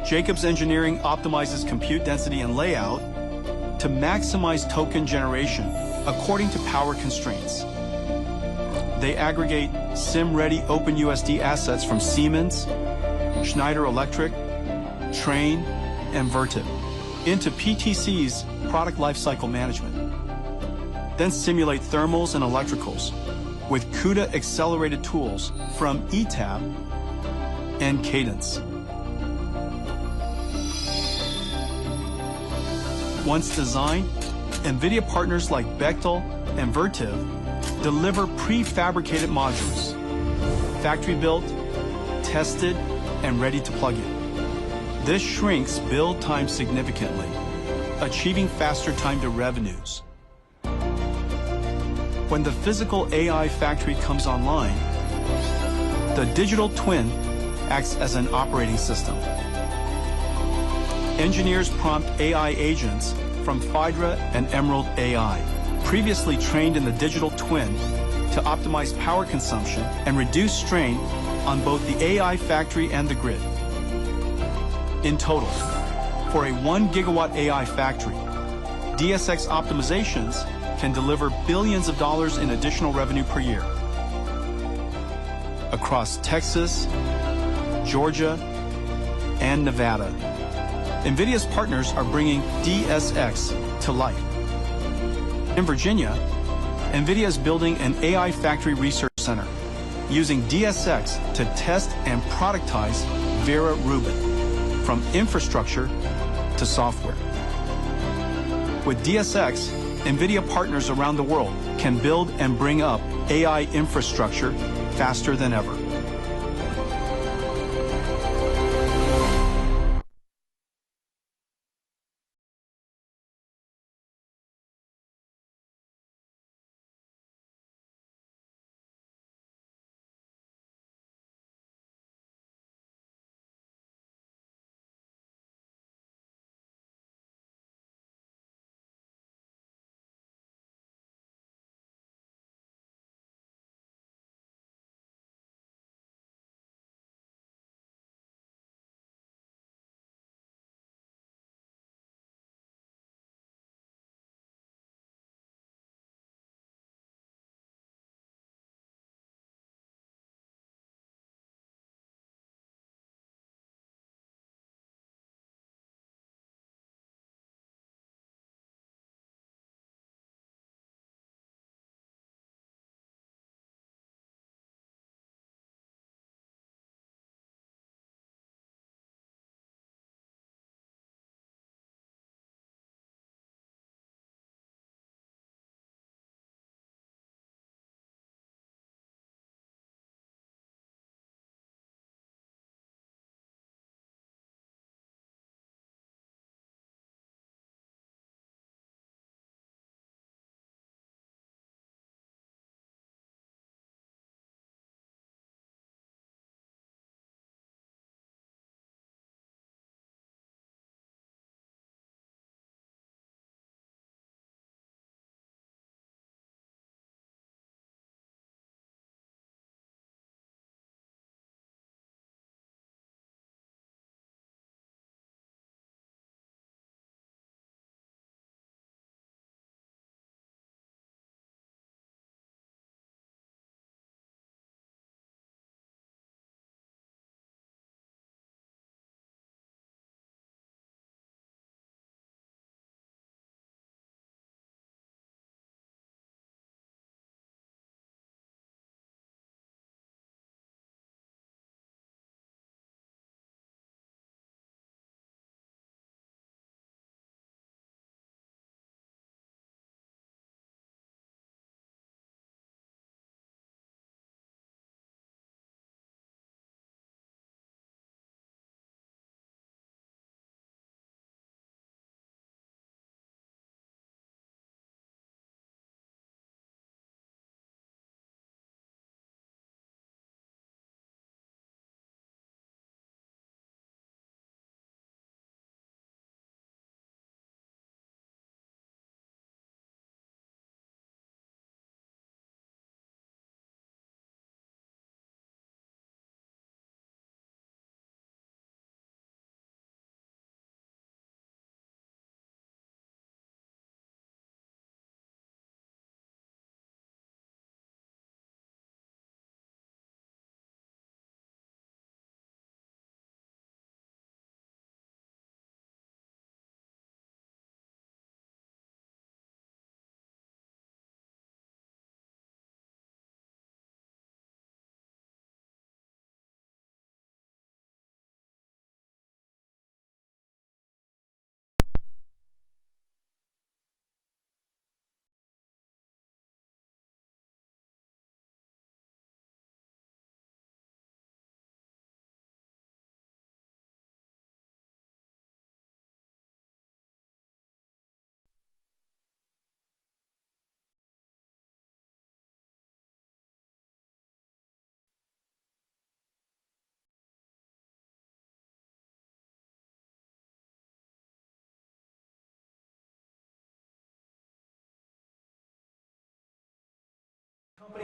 Jacobs Engineering optimizes compute density and layout to maximize token generation according to power constraints. They aggregate SIM-ready OpenUSD assets from Siemens, Schneider Electric, Trane, and Vertiv into PTC's product lifecycle management. Then simulate thermals and electricals with CUDA accelerated tools from ETAP and Cadence. Once designed, NVIDIA partners like Bechtel and Vertiv deliver prefabricated modules, factory-built, tested, and ready to plug in. This shrinks build time significantly, achieving faster time to revenues. When the physical AI factory comes online, the digital twin acts as an operating system. Engineers prompt AI agents from Phaidra and Emerald AI, previously trained in the digital twin, to optimize power consumption and reduce strain on both the AI factory and the grid. In total, for a 1 gigawatt AI factory, DSX optimizations can deliver billions of dollars in additional revenue per year. Across Texas, Georgia, and Nevada, NVIDIA's partners are bringing DSX to life. In Virginia, NVIDIA is building an AI factory research center using DSX to test and productize Vera Rubin, from infrastructure to software. With DSX, NVIDIA partners around the world can build and bring up AI infrastructure faster than ever.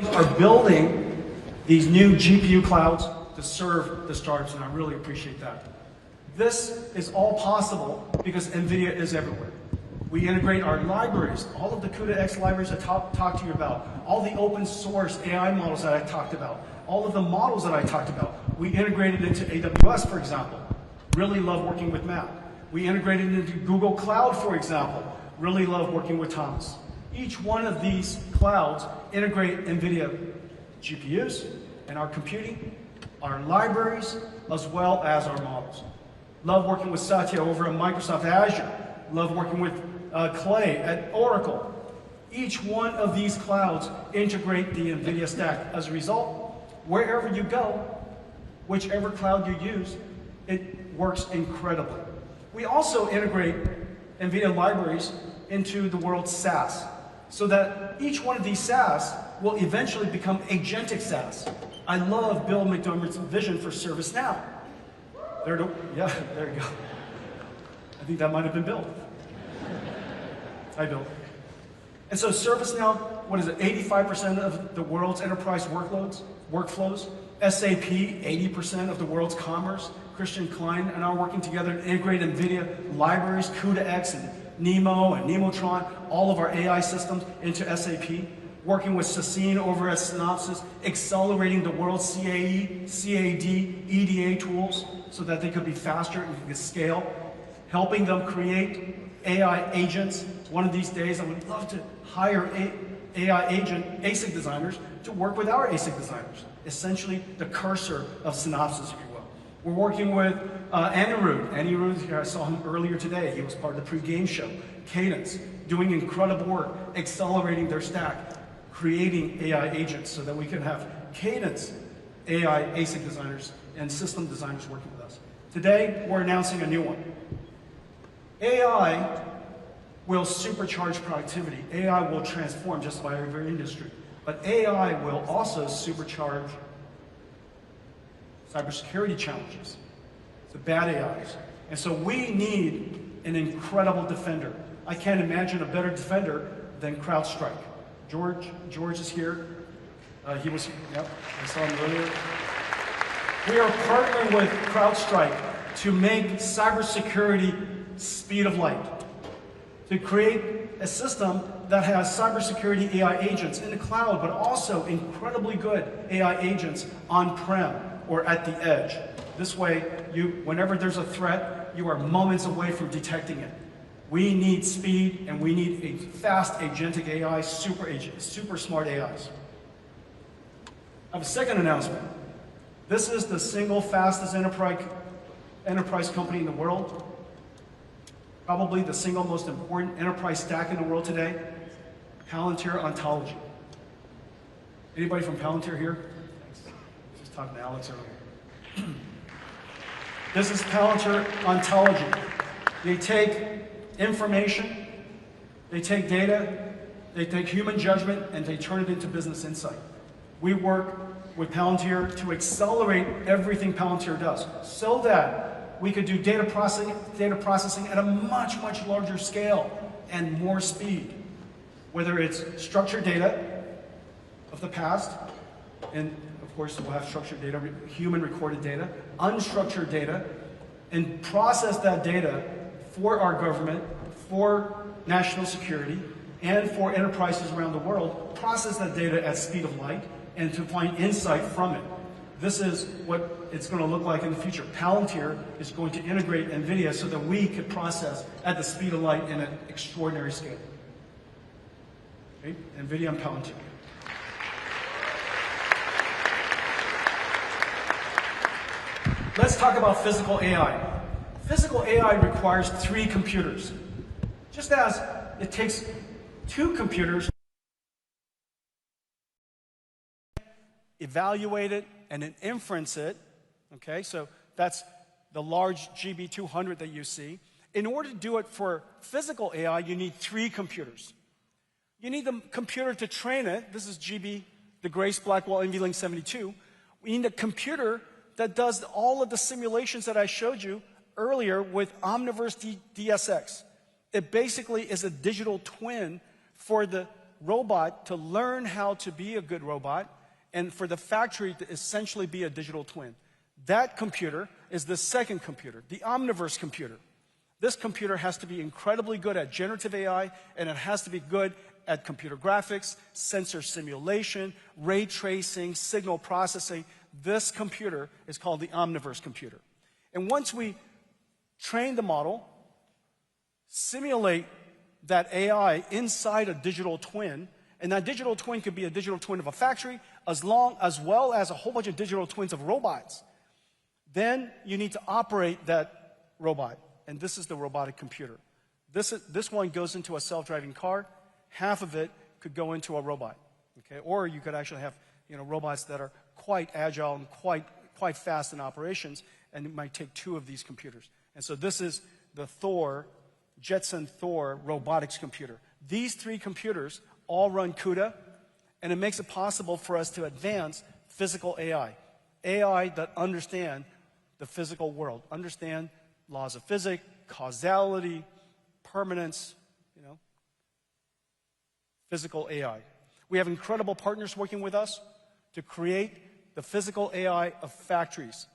are building these new GPU clouds to serve the startups, and I really appreciate that. This is all possible because NVIDIA is everywhere. We integrate our libraries, all of the CUDA-X libraries I talked to you about, all the open source AI models that I talked about, all of the models that I talked about. We integrated into AWS, for example. Really love working with Matt. We integrated into Google Cloud, for example. Really love working with Thomas. Each one of these clouds integrate NVIDIA GPUs and our computing, our libraries, as well as our models. Love working with Satya over at Microsoft Azure. Love working with Clay at Oracle. Each one of these clouds integrate the NVIDIA stack. As a result, wherever you go, whichever cloud you use, it works incredibly. We also integrate NVIDIA libraries into the world's SaaS, so that each one of these SaaS will eventually become agentic SaaS. I love Bill McDermott's vision for ServiceNow. There you go. I think that might have been Bill. Hi, Bill. And so ServiceNow, what is it, 85% of the world's enterprise workflows. SAP, 80% of the world's commerce. Christian Klein and I are working together to integrate NVIDIA libraries, CUDA-X and Nemo and Nemotron, all of our AI systems into SAP. Working with Sassine over at Synopsys, accelerating the world's CAE, CAD, EDA tools so that they could be faster and could scale. Helping them create AI agents. One of these days, I would love to hire AI agent ASIC designers to work with our ASIC designers. Essentially, the cursor of Synopsys, if you will. We're working with Anirudh, I saw him earlier today. He was part of the pre-game show. Cadence, doing incredible work, accelerating their stack, creating AI agents so that we can have Cadence AI ASIC designers and system designers working with us. Today, we're announcing a new one. AI will supercharge productivity. AI will transform just about every industry. But AI will also supercharge cybersecurity challenges, the bad AIs. And so we need an incredible defender. I can't imagine a better defender than CrowdStrike. George is here. He was, yep, I saw him earlier. We are partnering with CrowdStrike to make cybersecurity speed of light, to create a system that has cybersecurity AI agents in the cloud, but also incredibly good AI agents on-prem or at the edge. This way, whenever there's a threat, you are moments away from detecting it. We need speed, and we need a fast agentic AI, super smart AIs. I have a second announcement. This is the single fastest enterprise company in the world. Probably the single most important enterprise stack in the world today, Palantir Ontology. Anybody from Palantir here? Thanks. Just talking to Alex earlier. This is Palantir Ontology. They take information, they take data, they take human judgment, and they turn it into business insight. We work with Palantir to accelerate everything Palantir does so that we could do data processing at a much larger scale and more speed. Whether it's structured data of the past, and of course we'll have structured data, human recorded data, unstructured data, and process that data for our government, for national security, and for enterprises around the world, process that data at speed of light, and to find insight from it. This is what it's going to look like in the future. Palantir is going to integrate NVIDIA so that we could process at the speed of light in an extraordinary scale. Okay? NVIDIA and Palantir. Let's talk about physical AI. Physical AI requires 3 computers. Just as it takes 2 computers evaluate it and then inference it, okay? So that's the large GB200 that you see. In order to do it for physical AI, you need 3 computers. You need the computer to train it. This is GB, the Grace Blackwell NVLink 72. We need a computer that does all of the simulations that I showed you earlier with Omniverse DSX. It basically is a digital twin for the robot to learn how to be a good robot and for the factory to essentially be a digital twin. That computer is the second computer, the Omniverse computer. This computer has to be incredibly good at generative AI, and it has to be good at computer graphics, sensor simulation, ray tracing, signal processing. This computer is called the Omniverse computer. And once we train the model, simulate that AI inside a digital twin, and that digital twin could be a digital twin of a factory as well as a whole bunch of digital twins of robots. Then you need to operate that robot, and this is the robotic computer. This one goes into a self-driving car. Half of it could go into a robot, okay? Or you could actually have, robots that are quite agile and quite fast in operations, and it might take two of these computers. And so this is the Jensen Thor robotics computer. These three computers all run CUDA, and it makes it possible for us to advance physical AI. AI that understand the physical world, understand laws of physics, causality, permanence, physical AI. We have incredible partners working with us to create the physical AI of factories.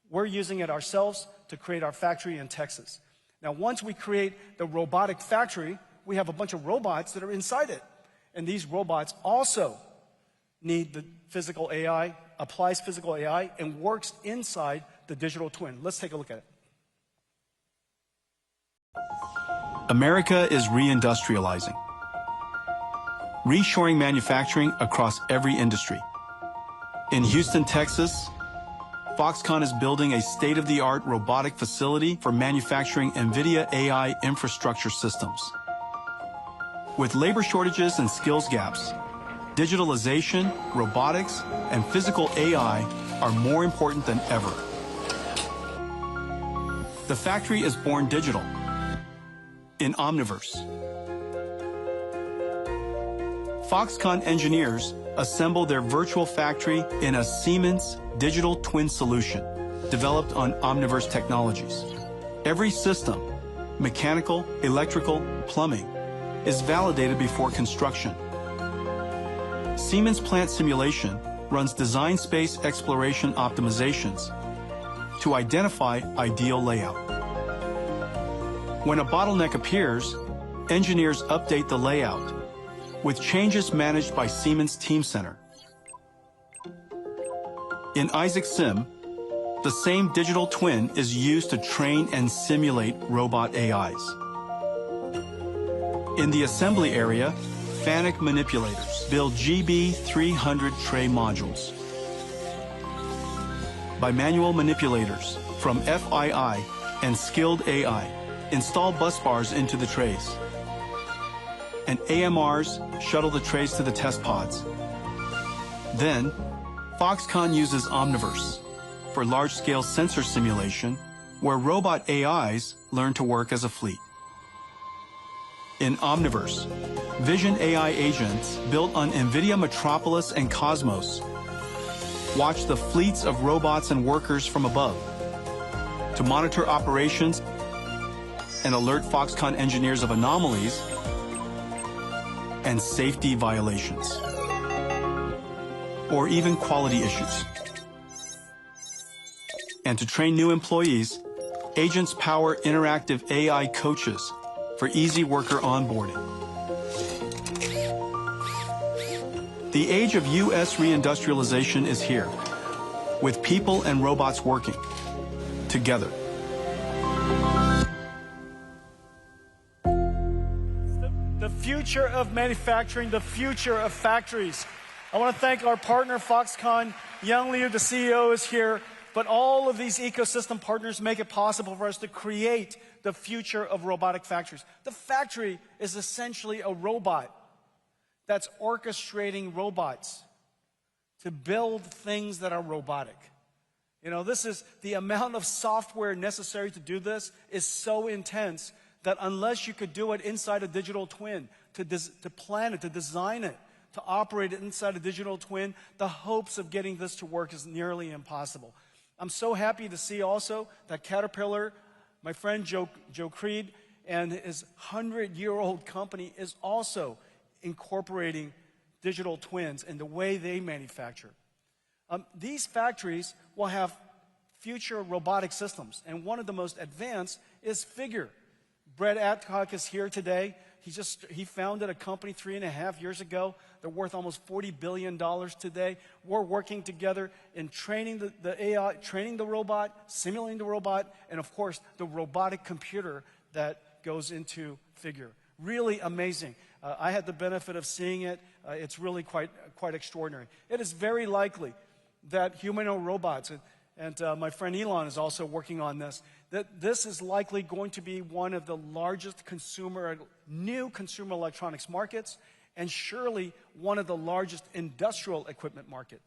We're using it ourselves to create our factory in Texas. Now, once we create the robotic factory, we have a bunch of robots that are inside it. And these robots also need the physical AI, applies physical AI, and works inside the digital twin. Let's take a look at it. America is reindustrializing, reshoring manufacturing across every industry. In Houston, Texas, Foxconn is building a state-of-the-art robotic facility for manufacturing Nvidia AI infrastructure systems. With labor shortages and skills gaps, digitalization, robotics, and physical AI are more important than ever. The factory is born digital in Omniverse. Foxconn engineers assemble their virtual factory in a Siemens digital twin solution developed on Omniverse technologies. Every system, mechanical, electrical, plumbing, is validated before construction. Siemens plant simulation runs design space exploration optimizations to identify ideal layout. When a bottleneck appears, engineers update the layout, with changes managed by Siemens Team Center. In Isaac Sim, the same digital twin is used to train and simulate robot AIs. In the assembly area, FANUC manipulators build GB300 tray modules. Bimanual manipulators from FII and Skilled AI install bus bars into the trays. And AMRs shuttle the trays to the test pods. Then, Foxconn uses Omniverse for large-scale sensor simulation, where robot AIs learn to work as a fleet. In Omniverse, Vision AI agents built on Nvidia Metropolis and Cosmos watch the fleets of robots and workers from above to monitor operations and alert Foxconn engineers of anomalies and safety violations, or even quality issues. And to train new employees, agents power interactive AI coaches for easy worker onboarding. The age of U.S. reindustrialization is here, with people and robots working together. The future of manufacturing, the future of factories. I want to thank our partner, Foxconn. Yang Liu, the CEO, is here. But all of these ecosystem partners make it possible for us to create the future of robotic factories. The factory is essentially a robot that's orchestrating robots to build things that are robotic. This is the amount of software necessary to do this is so intense that unless you could do it inside a digital twin, to plan it, to design it, to operate it inside a digital twin, the hopes of getting this to work is nearly impossible. I'm so happy to see also that Caterpillar, my friend Joe Creed, and his 100-year-old company is also incorporating digital twins in the way they manufacture. These factories will have future robotic systems, and one of the most advanced is Figure. Brett Adcock is here today. He founded a company 3.5 years ago. They're worth almost $40 billion today. We're working together in training the AI, training the robot, simulating the robot, and of course, the robotic computer that goes into Figure. Really amazing. I had the benefit of seeing it. It's really quite extraordinary. It is very likely that humanoid robots, and my friend Elon is also working on this, that this is likely going to be one of the largest new consumer electronics markets, and surely one of the largest industrial equipment market.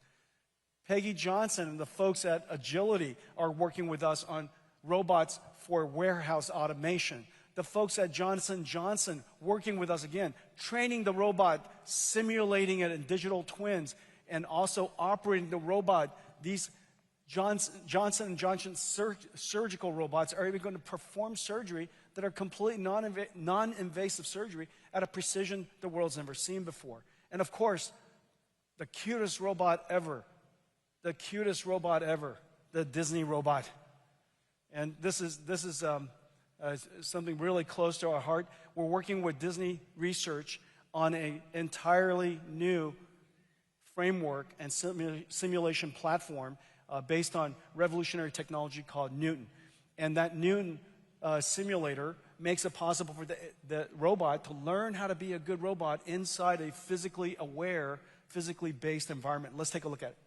Peggy Johnson and the folks at Agility are working with us on robots for warehouse automation. The folks at Johnson & Johnson working with us again, training the robot, simulating it in digital twins, and also operating the robot. These Johnson & Johnson surgical robots are even going to perform surgery that are completely non-invasive surgery at a precision the world's never seen before. And of course, the cutest robot ever, the Disney robot. And this is something really close to our heart. We're working with Disney Research on an entirely new framework and simulation platform based on revolutionary technology called Newton. And that Newton simulator makes it possible for the robot to learn how to be a good robot inside a physically aware, physically based environment. Let's take a look at it.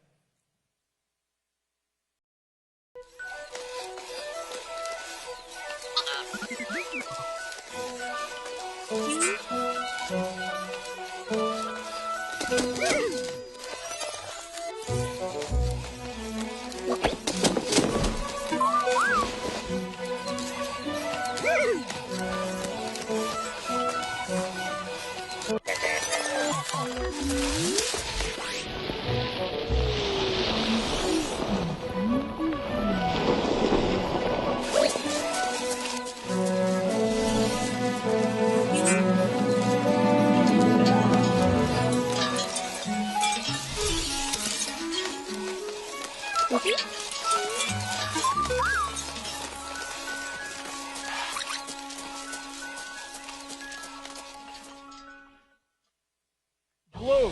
Blue,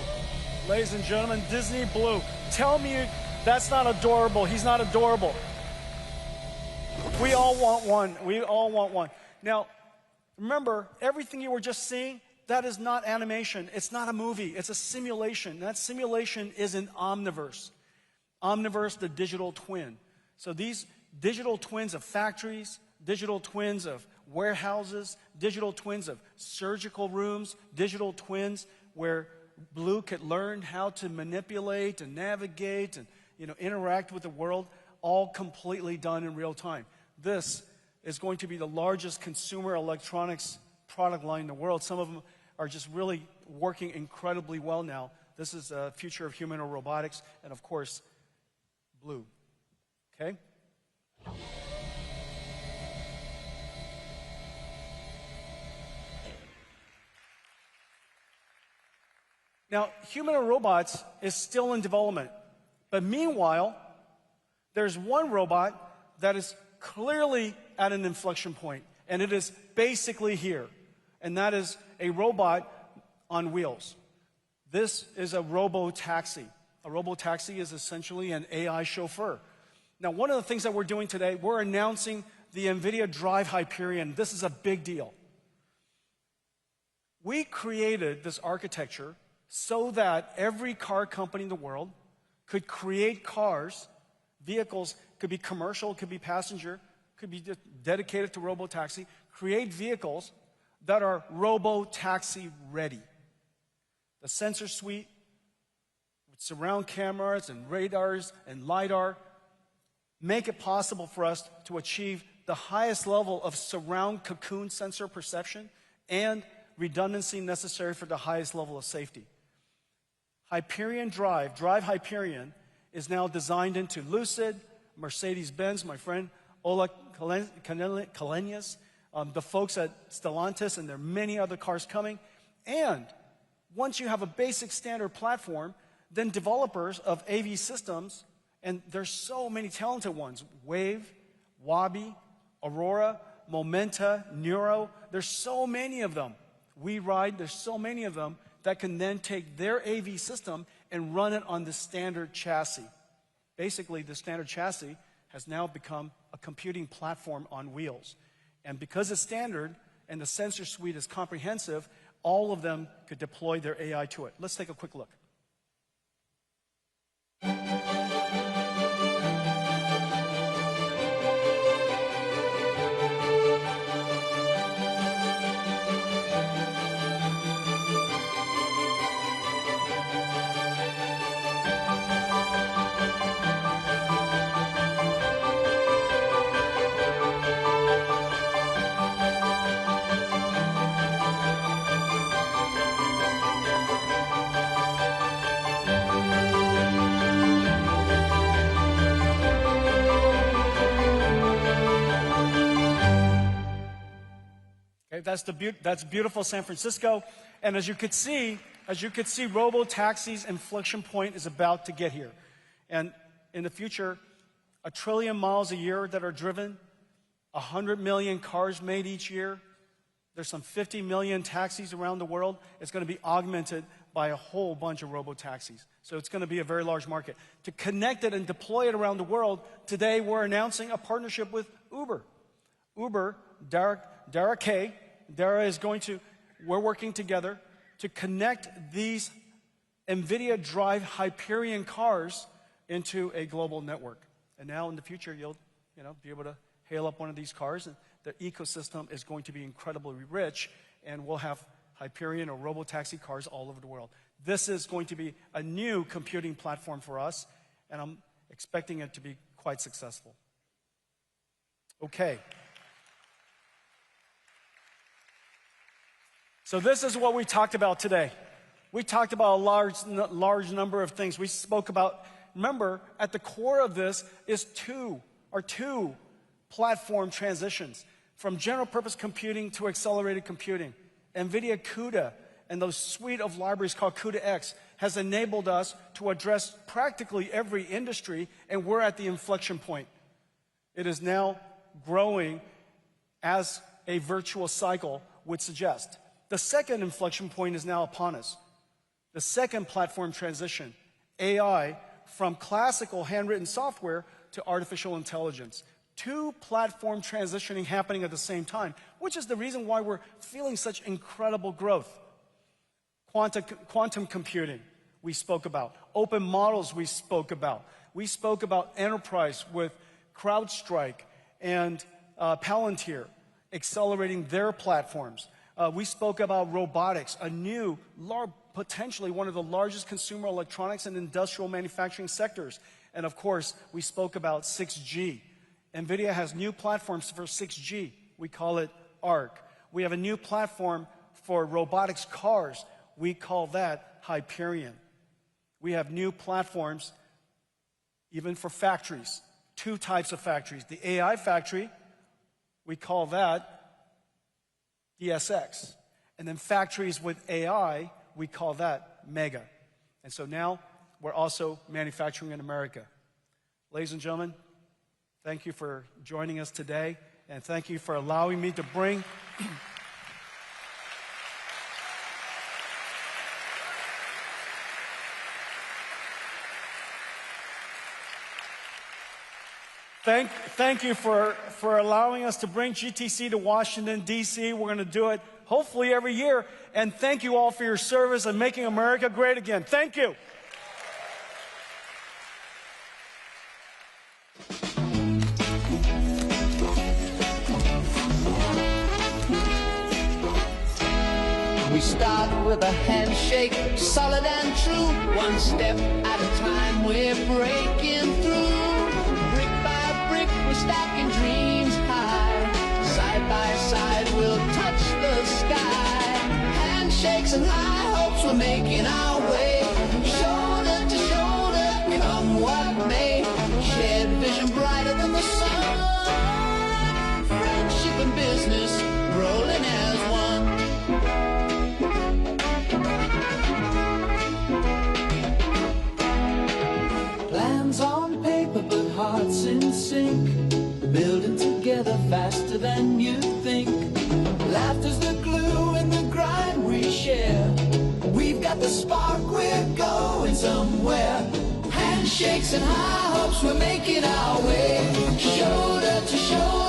ladies and gentlemen, Disney Blue. Tell me that's not adorable. He's not adorable. We all want one. We all want one. Now, remember, everything you were just seeing, that is not animation. It's not a movie. It's a simulation. That simulation is an Omniverse. Omniverse, the digital twin. So these digital twins of factories, digital twins of warehouses, digital twins of surgical rooms, digital twins where Blue could learn how to manipulate and navigate and interact with the world, all completely done in real time. This is going to be the largest consumer electronics product line in the world. Some of them are just really working incredibly well now. This is the future of humanoid robotics, and of course, Blue. Okay? Now, humanoid robots is still in development. But meanwhile, there's one robot that is clearly at an inflection point, and it is basically here. And that is a robot on wheels. This is a robo-taxi. A robo-taxi is essentially an AI chauffeur. Now, one of the things that we're doing today, we're announcing the Nvidia Drive Hyperion. This is a big deal. We created this architecture so that every car company in the world could create cars, vehicles, could be commercial, could be passenger, could be dedicated to robo-taxi, create vehicles that are robo-taxi ready. The sensor suite with surround cameras and radars and LiDAR make it possible for us to achieve the highest level of surround cocoon sensor perception and redundancy necessary for the highest level of safety. Hyperion Drive Hyperion, is now designed into Lucid, Mercedes-Benz, my friend Ola Kalenius, the folks at Stellantis, and there are many other cars coming. And Once you have a basic standard platform, then developers of AV systems, and there's so many talented ones, Wave, Wabi, Aurora, Momenta, Neuro, there's so many of them. WeRide, there's so many of them that can then take their AV system and run it on the standard chassis. Basically, the standard chassis has now become a computing platform on wheels. And because it's standard and the sensor suite is comprehensive, all of them could deploy their AI to it. Let's take a quick look. Okay, that's beautiful San Francisco. And as you could see, robo-taxi's inflection point is about to get here. And in the future, 1 trillion miles a year that are driven, 100 million cars made each year. There's some 50 million taxis around the world. It's going to be augmented by a whole bunch of robo-taxis. So it's going to be a very large market. To connect it and deploy it around the world, today we're announcing a partnership with Uber. Uber, Dara K. Dara is we're working together to connect these Nvidia Drive Hyperion cars into a global network. And now in the future, you'll be able to hail up one of these cars, and the ecosystem is going to be incredibly rich, and we'll have Hyperion or robo-taxi cars all over the world. This is going to be a new computing platform for us, and I'm expecting it to be quite successful. Okay. So this is what we talked about today. We talked about a large number of things. We spoke about, remember, at the core of this is two platform transitions from general purpose computing to accelerated computing. Nvidia CUDA and those suite of libraries called CUDA-X has enabled us to address practically every industry, and we're at the inflection point. It is now growing as a virtuous cycle would suggest. The second inflection point is now upon us. The second platform transition, AI, from classical handwritten software to artificial intelligence. Two platform transitioning happening at the same time, which is the reason why we're feeling such incredible growth. Quantum computing, we spoke about. Open models, we spoke about. We spoke about enterprise with CrowdStrike and Palantir accelerating their platforms. We spoke about robotics, a new, potentially one of the largest consumer electronics and industrial manufacturing sectors. And of course, we spoke about 6G. Nvidia has new platforms for 6G. We call it ARC. We have a new platform for robotics cars. We call that Hyperion. We have new platforms even for factories. Two types of factories. The AI factory, we call that DSX. And then factories with AI, we call that Mega. And so now we're also manufacturing in America. Ladies and gentlemen, thank you for joining us today, and thank you for allowing me to bring Thank you for allowing us to bring GTC to Washington, D.C. We're going to do it hopefully every year. And thank you all for your service and making America great again. Thank you. We start with a handshake, solid and true. One step at a time, we're breaking through. We're stacking dreams high. Side by side, we'll touch the sky. Handshakes and high hopes, we're making our way. Shoulder to shoulder, come what may. Shared vision brighter than the sun. Friendship and business rolling as one. than you think. Laughter's the glue in the grind we share. We've got the spark, we're going somewhere. Handshakes and high hopes, we're making our way. Shoulder to shoulder.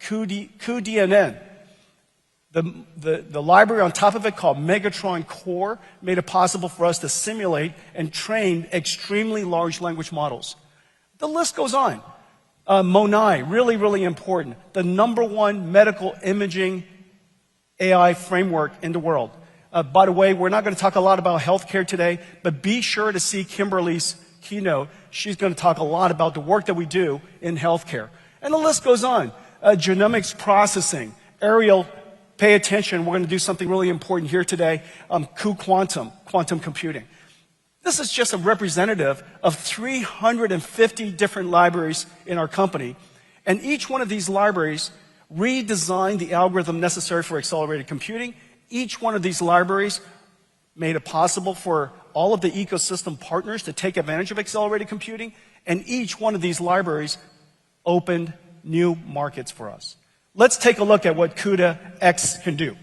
cuDNN. The library on top of it called Megatron Core made it possible for us to simulate and train extremely large language models. The list goes on. Monai, really, really important. The #1 medical imaging AI framework in the world. By the way, we're not going to talk a lot about healthcare today, but be sure to see Kimberly's keynote. She's going to talk a lot about the work that we do in healthcare. And the list goes on. Genomics processing. Ariel, pay attention. We're going to do something really important here today. Quantum computing. This is just a representative of 350 different libraries in our company. And each one of these libraries redesigned the algorithm necessary for accelerated computing. Each one of these libraries made it possible for all of the ecosystem partners to take advantage of accelerated computing. And each one of these libraries opened new markets for us. Let's take a look at what CUDA X can do.